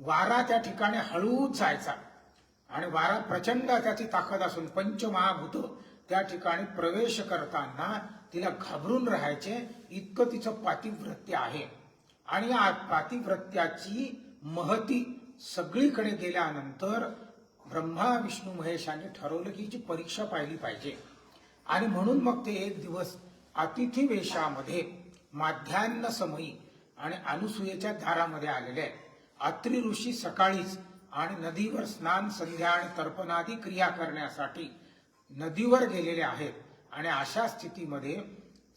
वारा त्या ठिकाणी हळूच जायचा आणि वारा प्रचंड त्याची ताकद असून पंचमहाभूत त्या ठिकाणी प्रवेश करताना तिला घाबरून राहायचे, इतकं तिचं पातिव्रत्य आहे. आणि या पातिव्रत्याची महती सगळीकडे गेल्यानंतर ब्रह्मा विष्णू महेशाने ठरवलं की हिची परीक्षा पाहिली पाहिजे. आणि म्हणून मग ते एक दिवस अतिथी वेशामध्ये माध्यान्ह समयी आणि अनुसूयेच्या दारामध्ये आलेले आहेत. अत्रि ऋषी सकाळीच आणि नदीवर स्नान, संध्या आणि तर्पणादी क्रिया करण्यासाठी नदीवर गेलेले आहेत. आणि अशा स्थितीमध्ये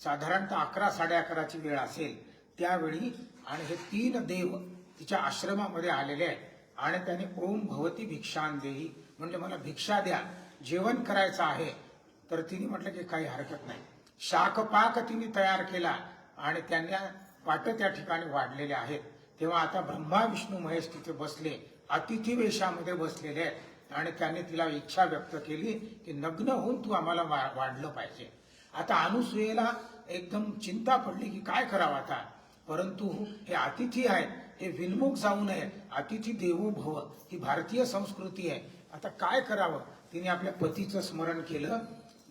साधारणतः 11-11:30ची वेळ असेल त्यावेळी आणि हे 3 देव तिच्या आश्रमामध्ये आलेले आहेत. आणि त्याने ओम भवती भिक्षां देही, म्हणजे मला भिक्षा द्या, जेवण करायचं आहे. तर तिने म्हटलं की काही हरकत नाही. शाकपाक तिने तयार केला आणि त्यांना पाट त्या ठिकाणी वाढलेले आहेत. तेव्हा आता ब्रह्मा विष्णू महेश तिथे बसले, अतिथी वेशामध्ये बसलेले आहेत. आणि त्याने तिला इच्छा व्यक्त केली की नग्न होऊन तू आम्हाला वाढलं पाहिजे. आता अनुसूयेला एकदम चिंता पडली की काय करावं आता. परंतु हे अतिथी आहेत, हे विनमुख जाऊ नये. अतिथी देवो भव ही भारतीय संस्कृती आहे. आता काय करावं. तिने आपल्या पतीचं स्मरण केलं,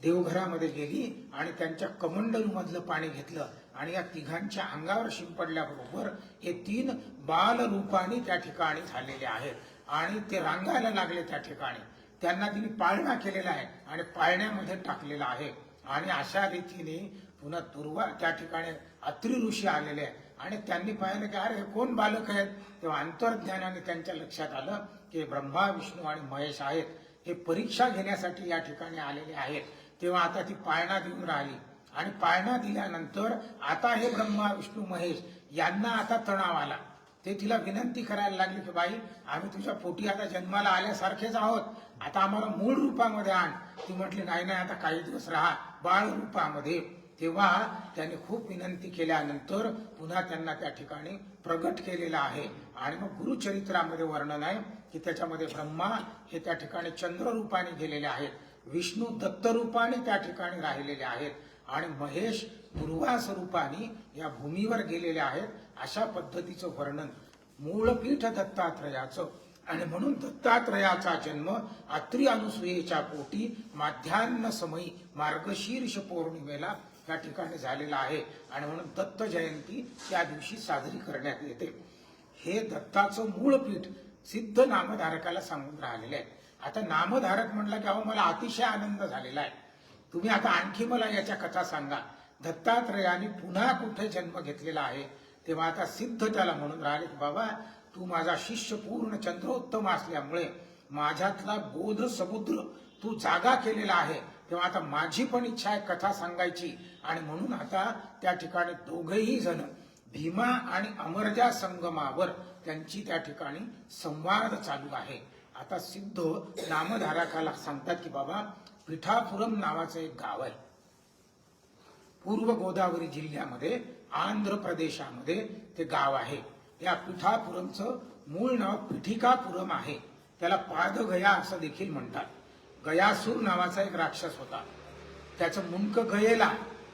देवघरामध्ये गेली आणि त्यांच्या कमंडलूमधलं पाणी घेतलं आणि या तिघांच्या अंगावर शिंपडल्याबरोबर हे 3 बालरूपाने त्या ठिकाणी झालेले आहेत. आणि ते रांगायला लागले त्या ठिकाणी. त्यांना तिने पाळणा केलेला आहे आणि पाळण्यामध्ये टाकलेला आहे. आणि अशा रीतीने पुन्हा दुर्वा त्या ठिकाणी अत्रि ऋषी आलेले आहेत. आणि त्यांनी पाहिलं की अरे हे कोण बालक आहेत. तेव्हा अंतर्ज्ञानाने त्यांच्या लक्षात आलं की ब्रह्मा विष्णू आणि महेश आहेत, हे परीक्षा घेण्यासाठी या ठिकाणी आलेले आहेत. तेव्हा आता ती पाळणा देऊन राहिली. आणि पाळणा दिल्यानंतर आता हे ब्रह्मा विष्णू महेश यांना आता तणाव आला. ते तिला विनंती करायला लागले की बाई, आम्ही तुझ्या पोटी आता जन्माला आल्यासारखेच आहोत, आता आम्हाला मूळ रूपामध्ये आण. ती म्हटली नाही नाही, आता काही दिवस राहा बाळ रूपामध्ये. तेव्हा त्याने खूप विनंती केल्यानंतर पुन्हा त्यांना त्या ठिकाणी प्रगट केलेला आहे. आणि मग गुरुचरित्रामध्ये वर्णन आहे की त्याच्यामध्ये ब्रह्मा हे त्या ठिकाणी चंद्र रूपाने गेलेले आहेत, विष्णू दत्त रूपाने त्या ठिकाणी राहिलेले आहेत आणि महेश दुर्वास रूपाने या भूमीवर गेलेले आहेत. अशा पद्धतीचं वर्णन मूळपीठ दत्तात्रयाचं. आणि म्हणून दत्तात्रयाचा जन्म अत्रि अनुसूयेच्या पोटी माध्यान्ह समयी मार्गशीर्ष पौर्णिमेला त्या ठिकाणी झालेला आहे. आणि म्हणून दत्त जयंती त्या दिवशी साजरी करण्यात येते. हे दत्ताचं मूळ पीठ सिद्ध नामधारकाला सांगून राहिलेले आहे. आता नामधारक म्हटलं की अहो मला अतिशय आनंद झालेला आहे, तुम्ही आता आणखी मला याच्या कथा सांगा. दत्तात्रयाने पुन्हा कुठे जन्म घेतलेला आहे. तेव्हा आता सिद्ध त्याला म्हणून राहिले की बाबा तू माझा शिष्य पूर्ण चंद्रोत्तम असल्यामुळे माझ्यातला बोध समुद्र तू जागा केलेला आहे. तेव्हा आता माझी पण इच्छा आहे कथा सांगायची. आणि म्हणून आता त्या ठिकाणी दोघेही जण भीमा आणि अमरजा संगमावर त्यांची त्या ठिकाणी संवाद चालू आहे. आता सिद्ध नामधारकाला सांगतात की बाबा पिठापुरम नावाचं एक गाव आहे, पूर्व गोदावरी जिल्ह्यामध्ये आंध्र प्रदेशामध्ये ते गाव आहे. या पिठापुरमचं मूळ नाव पिठिकापुरम आहे. त्याला पादगया असं देखील म्हणतात. गयासूर नावाचा एक राक्षस होता. त्याचं मुंडक गयेला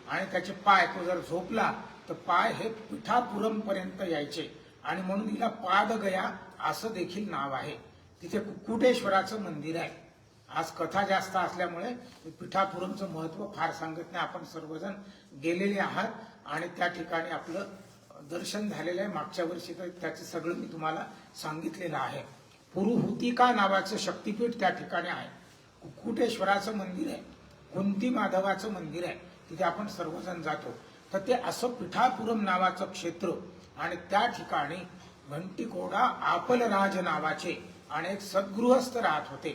आणि त्याचे पाय, तो जर झोपला तर पाय हे पिठापुरम पर्यंत यायचे आणि म्हणून हिला पादगया असं देखील नाव आहे. तिथे कुक्कुटेश्वराचं मंदिर आहे. आज कथा जास्त असल्यामुळे पिठापुरमचं महत्व फार सांगत नाही. आपण सर्वजण गेलेले आहात आणि त्या ठिकाणी आपलं दर्शन झालेलं आहे. मागच्या वर्षी तर त्याचं सगळं मी तुम्हाला सांगितलेलं आहे. पुरुहुतिका नावाचं शक्तीपीठ त्या ठिकाणी आहे. कुक्कुटेश्वराचं मंदिर आहे, कुंती माधवाचं मंदिर आहे, तिथे आपण सर्वजण जातो. तर ते असं पिठापुरम नावाचं क्षेत्र आणि त्या ठिकाणी घंटीकोडा आपलराज नावाचे अनेक सद्गृहस्थ राहत होते.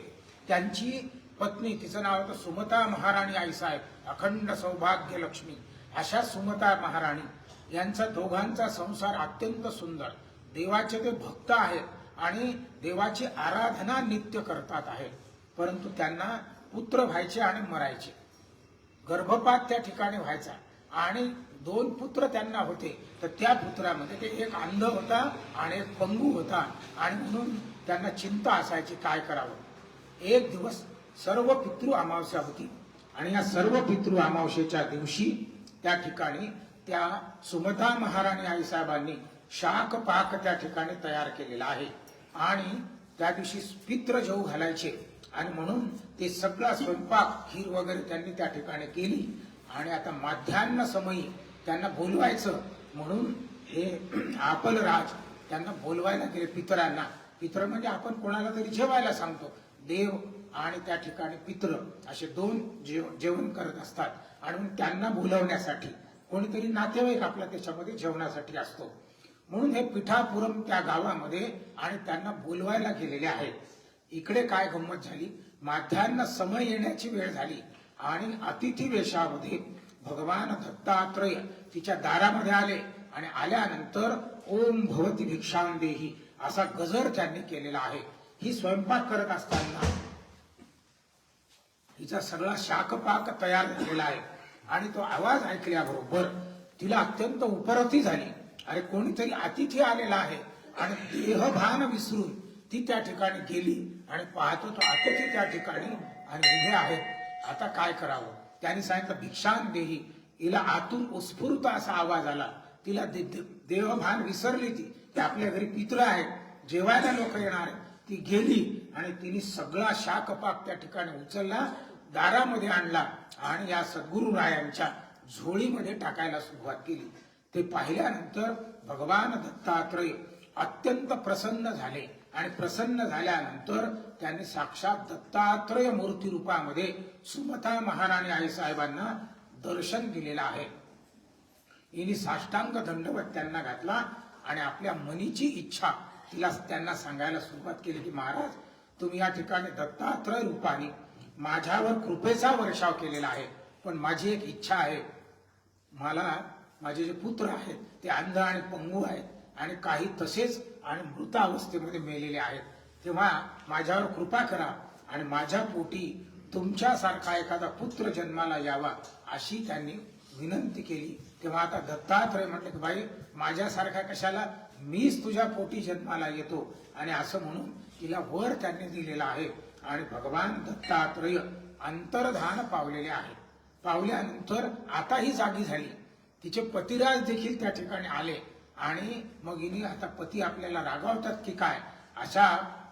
त्यांची पत्नी, तिचं नाव होतं सुमता महाराणी आईसाहेब, अखंड सौभाग्य लक्ष्मी. अशा सुमता महाराणी यांचा दोघांचा संसार अत्यंत सुंदर. देवाचे ते भक्त आहेत आणि देवाची आराधना नित्य करतात आहेत. परंतु त्यांना पुत्र व्हायचे आणि मरायचे. गर्भपात त्या ठिकाणी व्हायचा आणि 2 पुत्र त्यांना होते. तर त्या पुत्रामध्ये ते एक अंध होता आणि एक पंगू होता आणि म्हणून त्यांना चिंता असायची काय करावं. एक दिवस सर्व पितृ अमावस्या होती आणि या सर्व पितृ अमावस्येच्या दिवशी त्या ठिकाणी त्या सुमता महाराणी आईसाहेबांनी शाक पाक त्या ठिकाणी तयार केलेला आहे. आणि त्या दिवशी पित्र जेवू घालायचे आणि म्हणून ते सगळा स्वयंपाक खीर वगैरे त्यांनी त्या ठिकाणी केली. आणि आता माध्यान्ह समयी त्यांना बोलवायचं म्हणून हे आपलराज त्यांना बोलवायला गेले पितरांना. पित्र म्हणजे आपण कोणाला तरी जेवायला सांगतो. देव आणि त्या ठिकाणी पित्र असे दोन जेवण करत असतात. आणि त्यांना बोलवण्यासाठी कोणीतरी नातेवाईक आपला त्याच्यामध्ये जेवणासाठी असतो. म्हणून हे पिठापुरम त्या गावामध्ये आणि त्यांना बोलवायला गेलेले आहेत. इकडे काय गंमत झाली, माध्यान्ह समय येण्याची वेळ झाली आणि अतिथी वेशामध्ये भगवान दत्तात्रय तिच्या दारामध्ये आले. आणि आल्यानंतर ओम भवती भिक्षां देही असा गजर त्यांनी केलेला आहे. ही स्वयंपाक करत असताना हिचा सगळा शाकपाक तयार झालेला आहे. आणि तो आवाज ऐकल्याबरोबर तिला अत्यंत उपरती झाली. अरे कोणीतरी अतिथी आलेला आहे. आणि देहभान विसरून ती त्या ठिकाणी गेली आणि पाहतो तो अतिथी त्या ठिकाणी आणि उभे आहेत. आता काय करावं, त्यांनी सांगितलं भिक्षां देही. हिला आतून उत्स्फूर्त असा आवाज आला. तिला देहभान विसरली ती आपल्या घरी पित्र आहेत, जेवायला लोक येणार. ती गेली आणि तिने सगळा शाकपाक त्या ठिकाणी उचलला, दारामध्ये आणला आणि या सद्गुरु रायांच्या झोळीमध्ये टाकायला सुरुवात केली. ते पाहिल्यानंतर भगवान दत्तात्रय अत्यंत प्रसन्न झाले. आणि प्रसन्न झाल्यानंतर त्यांनी साक्षात दत्तात्रय मूर्ती रूपामध्ये सुमता महाराणी आई साहेबांना दर्शन दिलेलं आहे. हिने साष्टांग दंडवत त्यांना घातला आणि आपल्या मनीची इच्छा त्यांना सांगायला सुरुवात केली की महाराज, तुम्ही या ठिकाणी दत्तात्रय रूपाने माझ्यावर कृपेचा वर्षाव केलेला आहे, पण माझी एक इच्छा आहे. मला माझे जे पुत्र आहेत ते अंध आणि पंगू आहेत आणि काही तसेच आणि मृत अवस्थेमध्ये मेलेले आहेत. तेव्हा माझ्यावर कृपा करा आणि माझ्या पोटी तुमच्यासारखा एखादा पुत्र जन्माला यावा अशी त्यांनी विनंती केली. तेव्हा आता दत्तात्रय म्हटले की बाई माझ्यासारखा कशाला, मीच तुझ्या पोटी जन्माला येतो. आणि असं म्हणून तिला वर त्यांनी दिलेला आहे. आणि भगवान दत्तात्रय अंतर्धान पावलेले आहे. पावल्यानंतर आता ही जागी झाली. तिचे पतिराज देखील त्या ठिकाणी आले आणि मग हिने आता पती आपल्याला रागावतात की काय अशा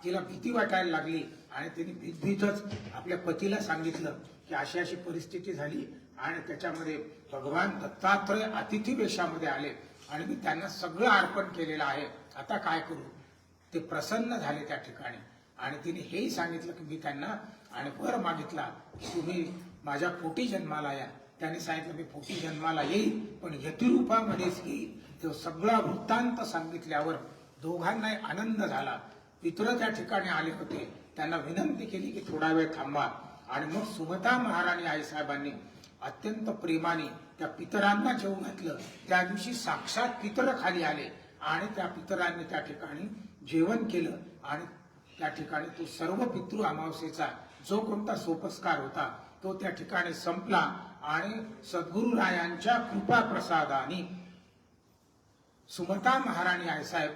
तिला भीती वाटायला लागली. आणि तिने भीतभीतच आपल्या पतीला सांगितलं की अशी अशी परिस्थिती झाली आणि त्याच्यामध्ये भगवान दत्तात्रय अतिथी वेशामध्ये आले आणि मी त्यांना सगळं अर्पण केलेलं आहे, आता काय करू. ते प्रसन्न झाले त्या ठिकाणी. आणि तिने हेही सांगितलं की मी त्यांना आणि वर मागितला की तुम्ही माझ्या पोटी जन्माला या. त्याने सांगितलं मी पोटी जन्माला येईल पण यतिरूपामध्येच येईल. तो सगळा वृत्तांत सांगितल्यावर दोघांनाही आनंद झाला. पित्र त्या ठिकाणी आले होते, त्यांना विनंती केली की थोडा वेळ थांबा. आणि मग सुमता महाराणी आईसाहेबांनी अत्यंत प्रेमाने त्या पितरांना जेवू घातलं. त्या दिवशी साक्षात पितर खाली आले आणि त्या पितरांनी त्या ठिकाणी जेवण केलं. आणि त्या ठिकाणी तो सर्व पितृ अमावस्येचा जो कोणता सोपस्कार होता तो त्या ठिकाणी संपला. आणि सद्गुरु रायांच्या कृपा प्रसादाने सुमता महाराणी आईसाहेब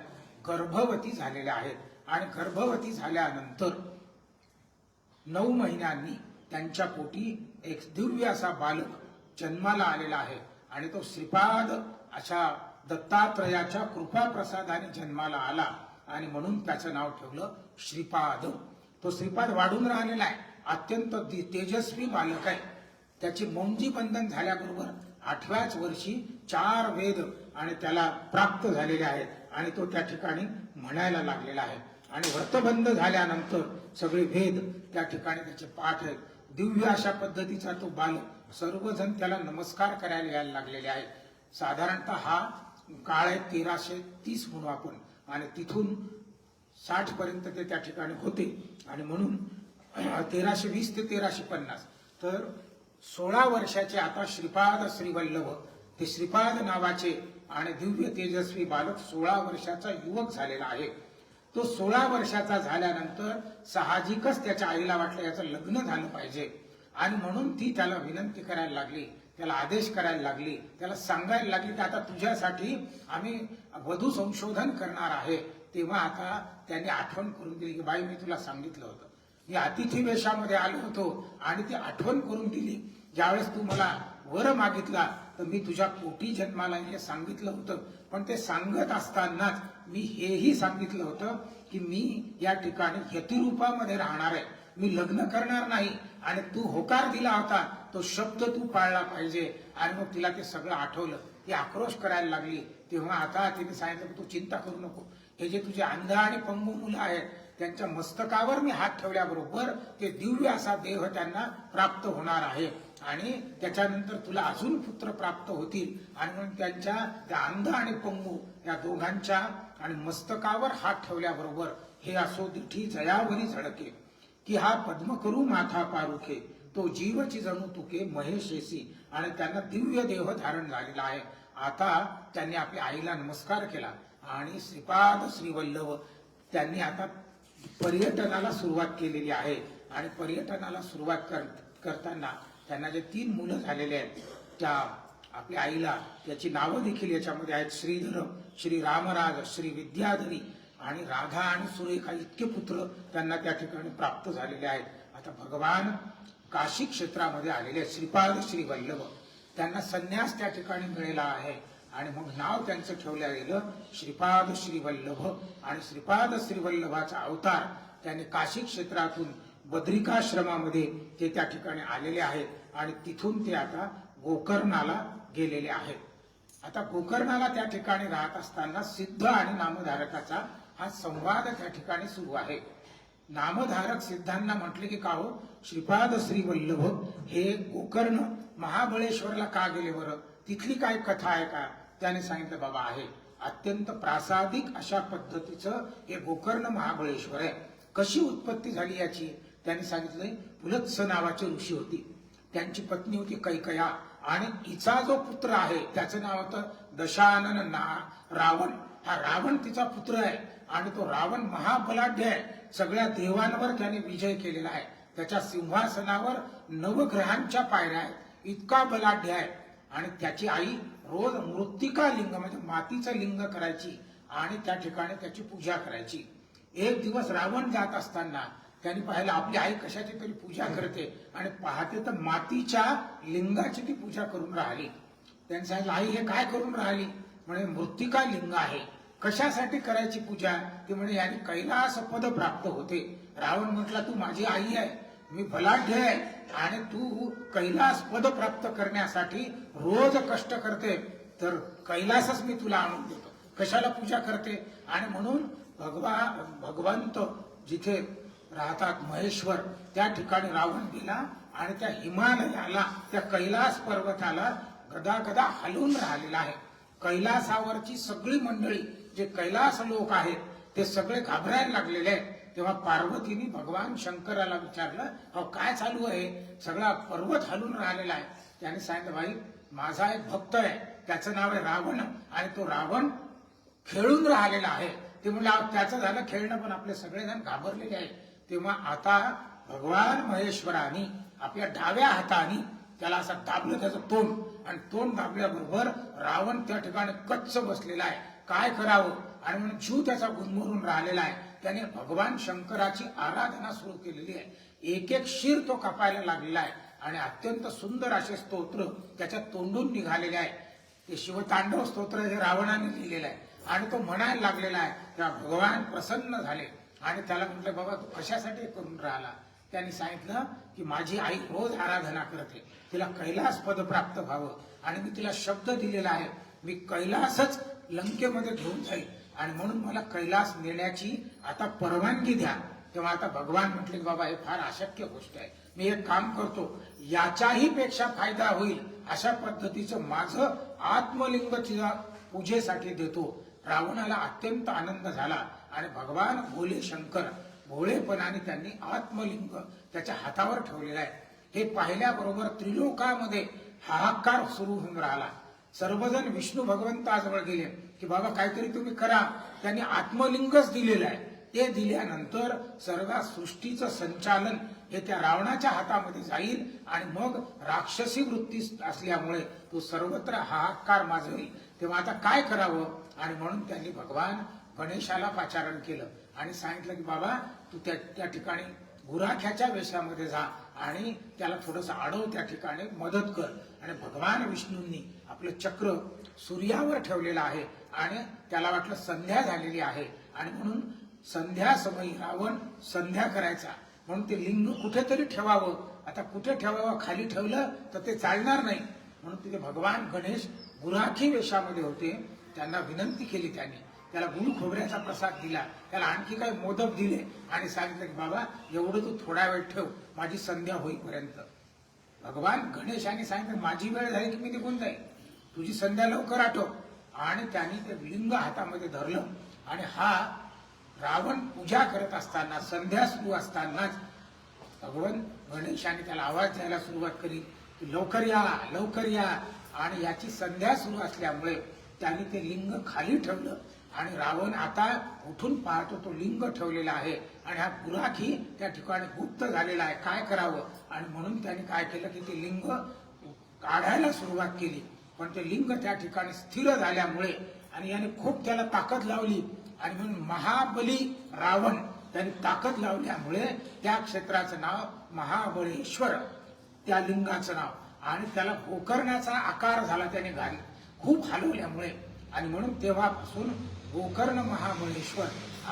गर्भवती झालेल्या आहेत. आणि गर्भवती झाल्यानंतर 9 महिन्यांनी त्यांच्या पोटी एक दिव्य असा बालक जन्माला आलेला आहे. आणि तो श्रीपाद अशा दत्तात्रयाच्या कृपा प्रसादाने जन्माला आला आणि म्हणून त्याचं नाव ठेवलं श्रीपाद. तो श्रीपाद वाढून राहिलेला आहे, अत्यंत तेजस्वी बालक आहे. त्याची मौंजी बंधन झाल्याबरोबर 8व्याच वर्षी 4 वेद आणि त्याला प्राप्त झालेले आहेत आणि तो त्या ठिकाणी म्हणायला लागलेला आहे. आणि व्रतबंध झाल्यानंतर सगळे वेद त्या ठिकाणी त्याचे पाठ आहेत. दिव्य अशा पद्धतीचा तो बालक, सर्वजण त्याला नमस्कार करायला यायला लागलेले आहेत. साधारणतः हा काळ आहे 1330 म्हणू आपण. आणि तिथून 60 पर्यंत ते त्या ठिकाणी होते. आणि म्हणून 1320 ते 1350 तर 16 वर्षाचे आता श्रीपाद श्रीवल्लभ ते श्रीपाद नावाचे आणि दिव्य तेजस्वी बालक 16 वर्षाचा युवक झालेला आहे. तो 16 वर्षाचा झाल्यानंतर साहजिकच त्याच्या आईला वाटलं याचं लग्न झालं पाहिजे. आणि म्हणून ती त्याला विनंती करायला लागली, त्याला आदेश करायला लागली, त्याला सांगायला लागली की आता तुझ्यासाठी आम्ही वधू संशोधन करणार आहे. तेव्हा आता त्यांनी आठवण करून दिली की बाई मी तुला सांगितलं होतं, मी अतिथी वेशामध्ये आलो होतो आणि ती आठवण करून दिली. ज्यावेळेस तू मला वर मागितला तर मी तुझ्या पोटी जन्माला हे सांगितलं होतं, पण ते सांगत असतानाच मी हेही सांगितलं होतं की मी या ठिकाणी यतिरूपामध्ये राहणार आहे, मी लग्न करणार नाही. आणि तू होकार दिला होता तो शब्द तू पाळला पाहिजे. आणि मग तिला ते सगळं आठवलं, ती आक्रोश करायला लागली. तेव्हा आता तिने सांगितलं की तू चिंता करू नको, हे जे तुझे अंध आणि पंगू मुलं आहेत त्यांच्या मस्तकावर मी हात ठेवल्याबरोबर ते दिव्य असा देह त्यांना प्राप्त होणार आहे आणि त्याच्यानंतर तुला अजून पुत्र प्राप्त होतील. आणि म्हणून त्यांच्या त्या अंध आणि पंगू या दोघांच्या आणि मस्तकावर हात ठेवल्याबरोबर हे असो दिठी जयावरी झळके की हा पद्म करू माथा पारुखे तो जीवची जणू तुके महेशेसी. आणि त्यांना दिव्य देह धारण झालेला आहे. आता त्यांनी आपल्या आईला नमस्कार केला आणि श्रीपाद श्रीवल्लभ त्यांनी आता पर्यटनाला सुरुवात केलेली आहे. आणि पर्यटनाला सुरुवात करताना त्यांना जे 3 मुलं झालेले आहेत त्या आपल्या आईला त्याची नावं देखील याच्यामध्ये आहेत. श्रीधर, श्री रामराज, श्री विद्याधरी आणि राधा आणि सुरेखा इतके पुत्र त्यांना त्या ठिकाणी प्राप्त झालेले आहेत. आता भगवान काशी क्षेत्रामध्ये आलेले श्रीपाद श्री वल्लभ त्यांना संन्यास त्या ठिकाणी मिळाला आहे आणि मग नाव त्यांचं ठेवलं गेलं श्रीपाद श्री वल्लभ. आणि श्रीपाद श्री वल्लभाचा अवतार त्यांनी काशी क्षेत्रातून बद्रिकाश्रमामध्ये ते त्या ठिकाणी आलेले आहेत आणि तिथून ते आता गोकर्णाला गेलेले आहेत. आता गोकर्णाला त्या ठिकाणी राहत असताना सिद्ध आणि नामधारकाचा हा संवाद त्या ठिकाणी सुरू आहे. नामधारक सिद्धांना म्हटले की का हो श्रीपाद श्री वल्लभ हे गोकर्ण महाबळेश्वरला का गेले बरं, तिथली काय कथा आहे का? त्याने सांगितलं बाबा आहे, अत्यंत प्रासादिक अशा पद्धतीचं हे गोकर्ण महाबळेश्वर आहे. कशी उत्पत्ती झाली याची त्यांनी सांगितलंय. पुलत्स नावाचे ऋषी होती, त्यांची पत्नी होती कैकया आणि हिचा जो पुत्र आहे त्याचं नाव होतं दशानन रावण. हा रावण तिचा पुत्र आहे आणि तो रावण महाबलाढ्य आहे. सगळ्या देवांवर त्याने विजय केलेला आहे. त्याच्या सिंहासनावर नवग्रहांच्या पायऱ्या आहेत, इतका बलाढ्य आहे. आणि त्याची आई रोज मृत्तिका लिंग म्हणजे मातीचं लिंग करायची आणि त्या ठिकाणी त्याची पूजा करायची. एक दिवस रावण जात असताना त्यांनी पाहिलं आपली आई कशाची तरी पूजा करते आणि पाहते तर मातीच्या लिंगाची ती पूजा करून राहिली. त्यांनी सांगितलं आई हे काय करून राहिली? म्हणजे मृत्तिका लिंग आहे, कशासाठी करायची पूजा? ती म्हणे याने कैलास पद प्राप्त होते. रावण म्हटला तू माझी आई आहे, मी बलाढ्य आहे आणि तू कैलास पद प्राप्त करण्यासाठी रोज कष्ट करते, तर कैलासच मी तुला आणून देतो, कशाला पूजा करते? आणि म्हणून भगवंत जिथे राहतात महेश्वर त्या ठिकाणी रावण गेला आणि त्या हिमालयाला त्या कैलास पर्वताला गदा गदा हलवून राहिलेला आहे. कैलासावरची सगळी मंडळी जे कैलास लोक आहेत ते सगळे घाबरायला लागलेले आहेत. तेव्हा पार्वतीने भगवान शंकराला विचारलं अहो काय चालू आहे, सगळा पर्वत हलून राहिलेला आहे. त्याने सांगितलं भाई माझा एक भक्त आहे त्याचं नाव आहे रावण आणि तो रावण खेळून राहिलेला आहे. ते म्हणलं त्याचं झालं खेळणं, पण आपले सगळेजण घाबरलेले आहेत. तेव्हा आता भगवान महेश्वराने आपल्या डाव्या हाताने त्याला असं दाबलं त्याचं तोंड आणि तोंड दाबल्याबरोबर रावण त्या ठिकाणी कच्च बसलेला आहे. काय करावं आणि म्हणून जीव त्याचा गुदमरून राहिलेला आहे. त्याने भगवान शंकराची आराधना सुरू केलेली आहे. एक एक शिर तो कापायला लागलेला आहे आणि अत्यंत सुंदर असे स्तोत्र त्याच्या तोंडून निघालेले आहे. ते शिवतांडव स्तोत्र हे रावणाने लिहिलेलं आहे आणि तो म्हणायला लागलेला आहे. तेव्हा भगवान प्रसन्न झाले आणि त्याला म्हटलं बाबा तू कशासाठी करून राहिला? त्यांनी सांगितलं की माझी आई रोज आराधना करते, तिला कैलास पद प्राप्त व्हावं आणि मी तिला शब्द दिलेला आहे मी कैलासच लंकेमध्ये घेऊन जाईल आणि म्हणून मला कैलास नेण्याची आता परवानगी द्या. तेव्हा आता भगवान म्हटले बाबा हे फार अशक्य गोष्ट आहे, मी एक काम करतो याच्याही पेक्षा फायदा होईल अशा पद्धतीचं माझं आत्मलिंग तिला पूजेसाठी देतो. रावणाला अत्यंत आनंद झाला आणि भगवान भोले शंकर भोळेपणाने त्यांनी आत्मलिंग त्याच्या हातावर ठेवलेला आहे. हे पाहिल्याबरोबर त्रिलोकामध्ये हाहाकार सुरू होऊन राहिला. सर्वजण विष्णू भगवंताजवळ गेले की बाबा काहीतरी तुम्ही करा. त्यांनी आत्मलिंगच दिलेलं आहे. ते दिल्यानंतर सर्व सृष्टीचं संचालन हे त्या रावणाच्या हातामध्ये जाईल आणि मग राक्षसी वृत्ती असल्यामुळे तो सर्वत्र हाहाकार माजवेल. तेव्हा आता काय करावं? आणि म्हणून त्यांनी भगवान गणेशाला पाचारण केलं आणि सांगितलं की बाबा तू त्या ठिकाणी गुराख्याच्या वेशामध्ये जा आणि त्याला थोडंसं अडव, त्या ठिकाणी मदत कर. आणि भगवान विष्णूंनी आपलं चक्र सूर्यावर ठेवलेलं आहे आणि त्याला वाटलं संध्या झालेली आहे आणि म्हणून संध्या समयी रावण संध्या करायचा म्हणून ते लिंग कुठेतरी ठेवावं. आता कुठे ठेवावं, खाली ठेवलं तर ते चालणार नाही म्हणून तिथे भगवान गणेश गुराखी वेशामध्ये होते. त्यांना विनंती केली, त्याला गुळ खोबऱ्याचा प्रसाद दिला, त्याला आणखी काही मोदक दिले आणि सांगितलं की बाबा एवढं तू थोडा वेळ ठेव, माझी संध्या होईपर्यंत. भगवान गणेशाने सांगितलं माझी वेळ झाली की मी निघून जाईल, तुझी संध्या लवकर आठव. आणि त्यांनी ते लिंग हातामध्ये धरलं आणि हा रावण पूजा करत असताना, संध्या सुरू असतानाच भगवान गणेशाने त्याला आवाज द्यायला सुरुवात केली की लवकर या, लवकर या. आणि याची संध्या सुरू असल्यामुळे त्यांनी ते लिंग खाली ठेवलं आणि रावण आता उठून पाहतो तो लिंग ठेवलेला आहे आणि हा गुराखी त्या ठिकाणी गुप्त झालेला आहे, काय करावं. आणि म्हणून त्यांनी काय केलं की ते लिंग काढायला सुरुवात केली, पण ते लिंग त्या ठिकाणी स्थिर झाल्यामुळे आणि याने खूप त्याला ताकद लावली आणि म्हणून महाबली रावण त्यांनी ताकद लावल्यामुळे त्या क्षेत्राचं नाव महाबळेश्वर, त्या लिंगाचं नाव. आणि त्याला गोकर्णाचा आकार झाला त्याने घाल खूप हलवल्यामुळे आणि म्हणून तेव्हापासून गोकर्ण महाबळेश्वर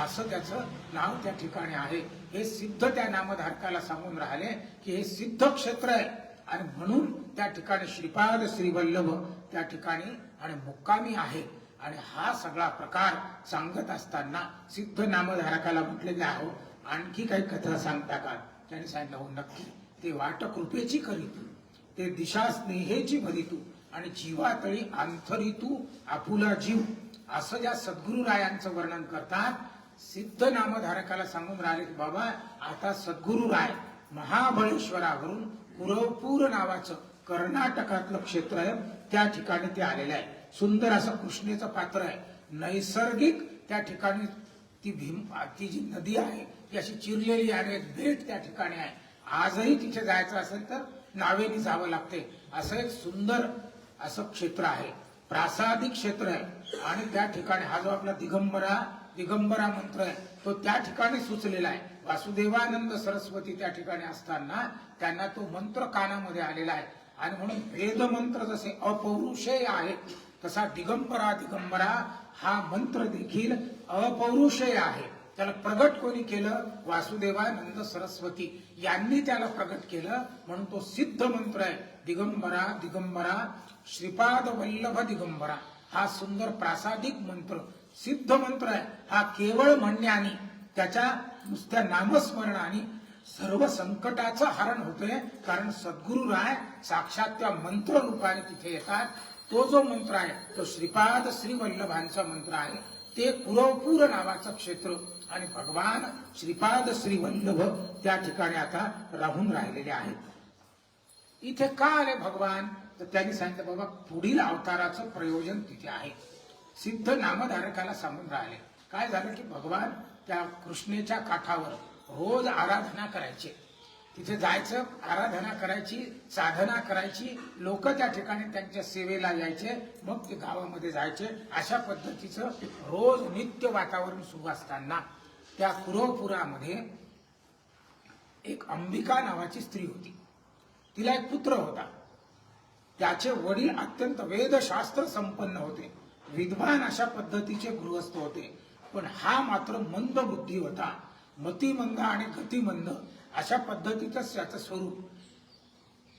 असं त्याचं नाव त्या ठिकाणी आहे. हे सिद्ध त्या नामधारकाला सांगून राहिले की हे सिद्ध क्षेत्र आहे आणि म्हणून त्या ठिकाणी श्रीपाद श्रीवल्लभ त्या ठिकाणी आणि मुक्कामी आहे. आणि हा सगळा प्रकार सांगत असताना सिद्ध नामधारकाला म्हटले की अहो आणखी काही कथा सांगता का. त्याने सांगितलं हो नक्की. ते वाट कृपेची करीतू, ते दिशा स्नेहेची भरितू आणि जीवातळी अंथरितू आपुला जीव, असं ज्या सद्गुरुरायांचं वर्णन करतात. सिद्ध नामधारकाला सांगून राहिले की बाबा आता सद्गुरुराय महाबळेश्वरावरून कुरवपूर नावाचं कर्नाटकातलं क्षेत्र आहे, त्या ठिकाणी ते आलेलं आहे. सुंदर असं कृष्णेचं पात्र आहे, नैसर्गिक त्या ठिकाणी ती जी नदी आहे ती अशी चिरलेली आहे, बेट त्या ठिकाणी आहे. आजही तिथे जायचं असेल तर नावेने जावं लागते. असं एक सुंदर असं क्षेत्र आहे, प्रासादिक क्षेत्र आहे. आणि त्या ठिकाणी हा जो आपला दिगंबरा मंत्र आहे तो त्या ठिकाणी सुचलेला आहे. वासुदेवानंद सरस्वती त्या ठिकाणी असताना त्यांना तो मंत्र कानामध्ये आलेला आहे. आणि म्हणून वेद मंत्र जसे अपौरुषेय आहे तसा दिगंबरा हा मंत्र देखील अपौरुषेय आहे. त्याला प्रगट कोणी केलं, वासुदेवानंद सरस्वती यांनी त्याला प्रगट केलं म्हणून तो सिद्ध मंत्र आहे. दिगंबरा श्रीपाद वल्लभ दिगंबरा हा सुंदर प्रासादिक मंत्र सिद्ध मंत्र आहे. हा केवळ म्हणण्याने, त्याच्या नुसत्या नामस्मरणाने सर्व संकटाचं हरण होतंय. कारण सद्गुरु राय साक्षात त्या मंत्र रूपाने तिथे येतात. तो जो मंत्र आहे तो श्रीपाद श्रीवल्लभांचा मंत्र आहे. ते कुरवपूर नावाचं क्षेत्र आणि भगवान श्रीपाद श्रीवल्लभ त्या ठिकाणी आता राहून राहिलेले आहेत. इथे का आले भगवान, तर त्यांनी सांगितलं बाबा पुढील अवताराचं प्रयोजन तिथे आहे. सिद्ध नामधारकाला सांगून राहिले. काय झालं की भगवान त्या कृष्णेच्या काठावर रोज आराधना करायचे, तिथे जायचं, आराधना करायची, साधना करायची. लोक त्या ठिकाणी त्यांच्या सेवेला यायचे, मग ते गावामध्ये जायचे. अशा पद्धतीचं रोज नित्य वातावरण सुरू असताना त्या कुरवपुरामध्ये एक अंबिका नावाची स्त्री होती. तिला एक पुत्र होता. त्याचे वडील अत्यंत वेदशास्त्र संपन्न होते, विद्वान अशा पद्धतीचे गृहस्थ होते. पण हा मात्र मंद बुद्धी होता, मतिमंद आणि गतिमंद अशा पद्धतीचं त्याचं स्वरूप.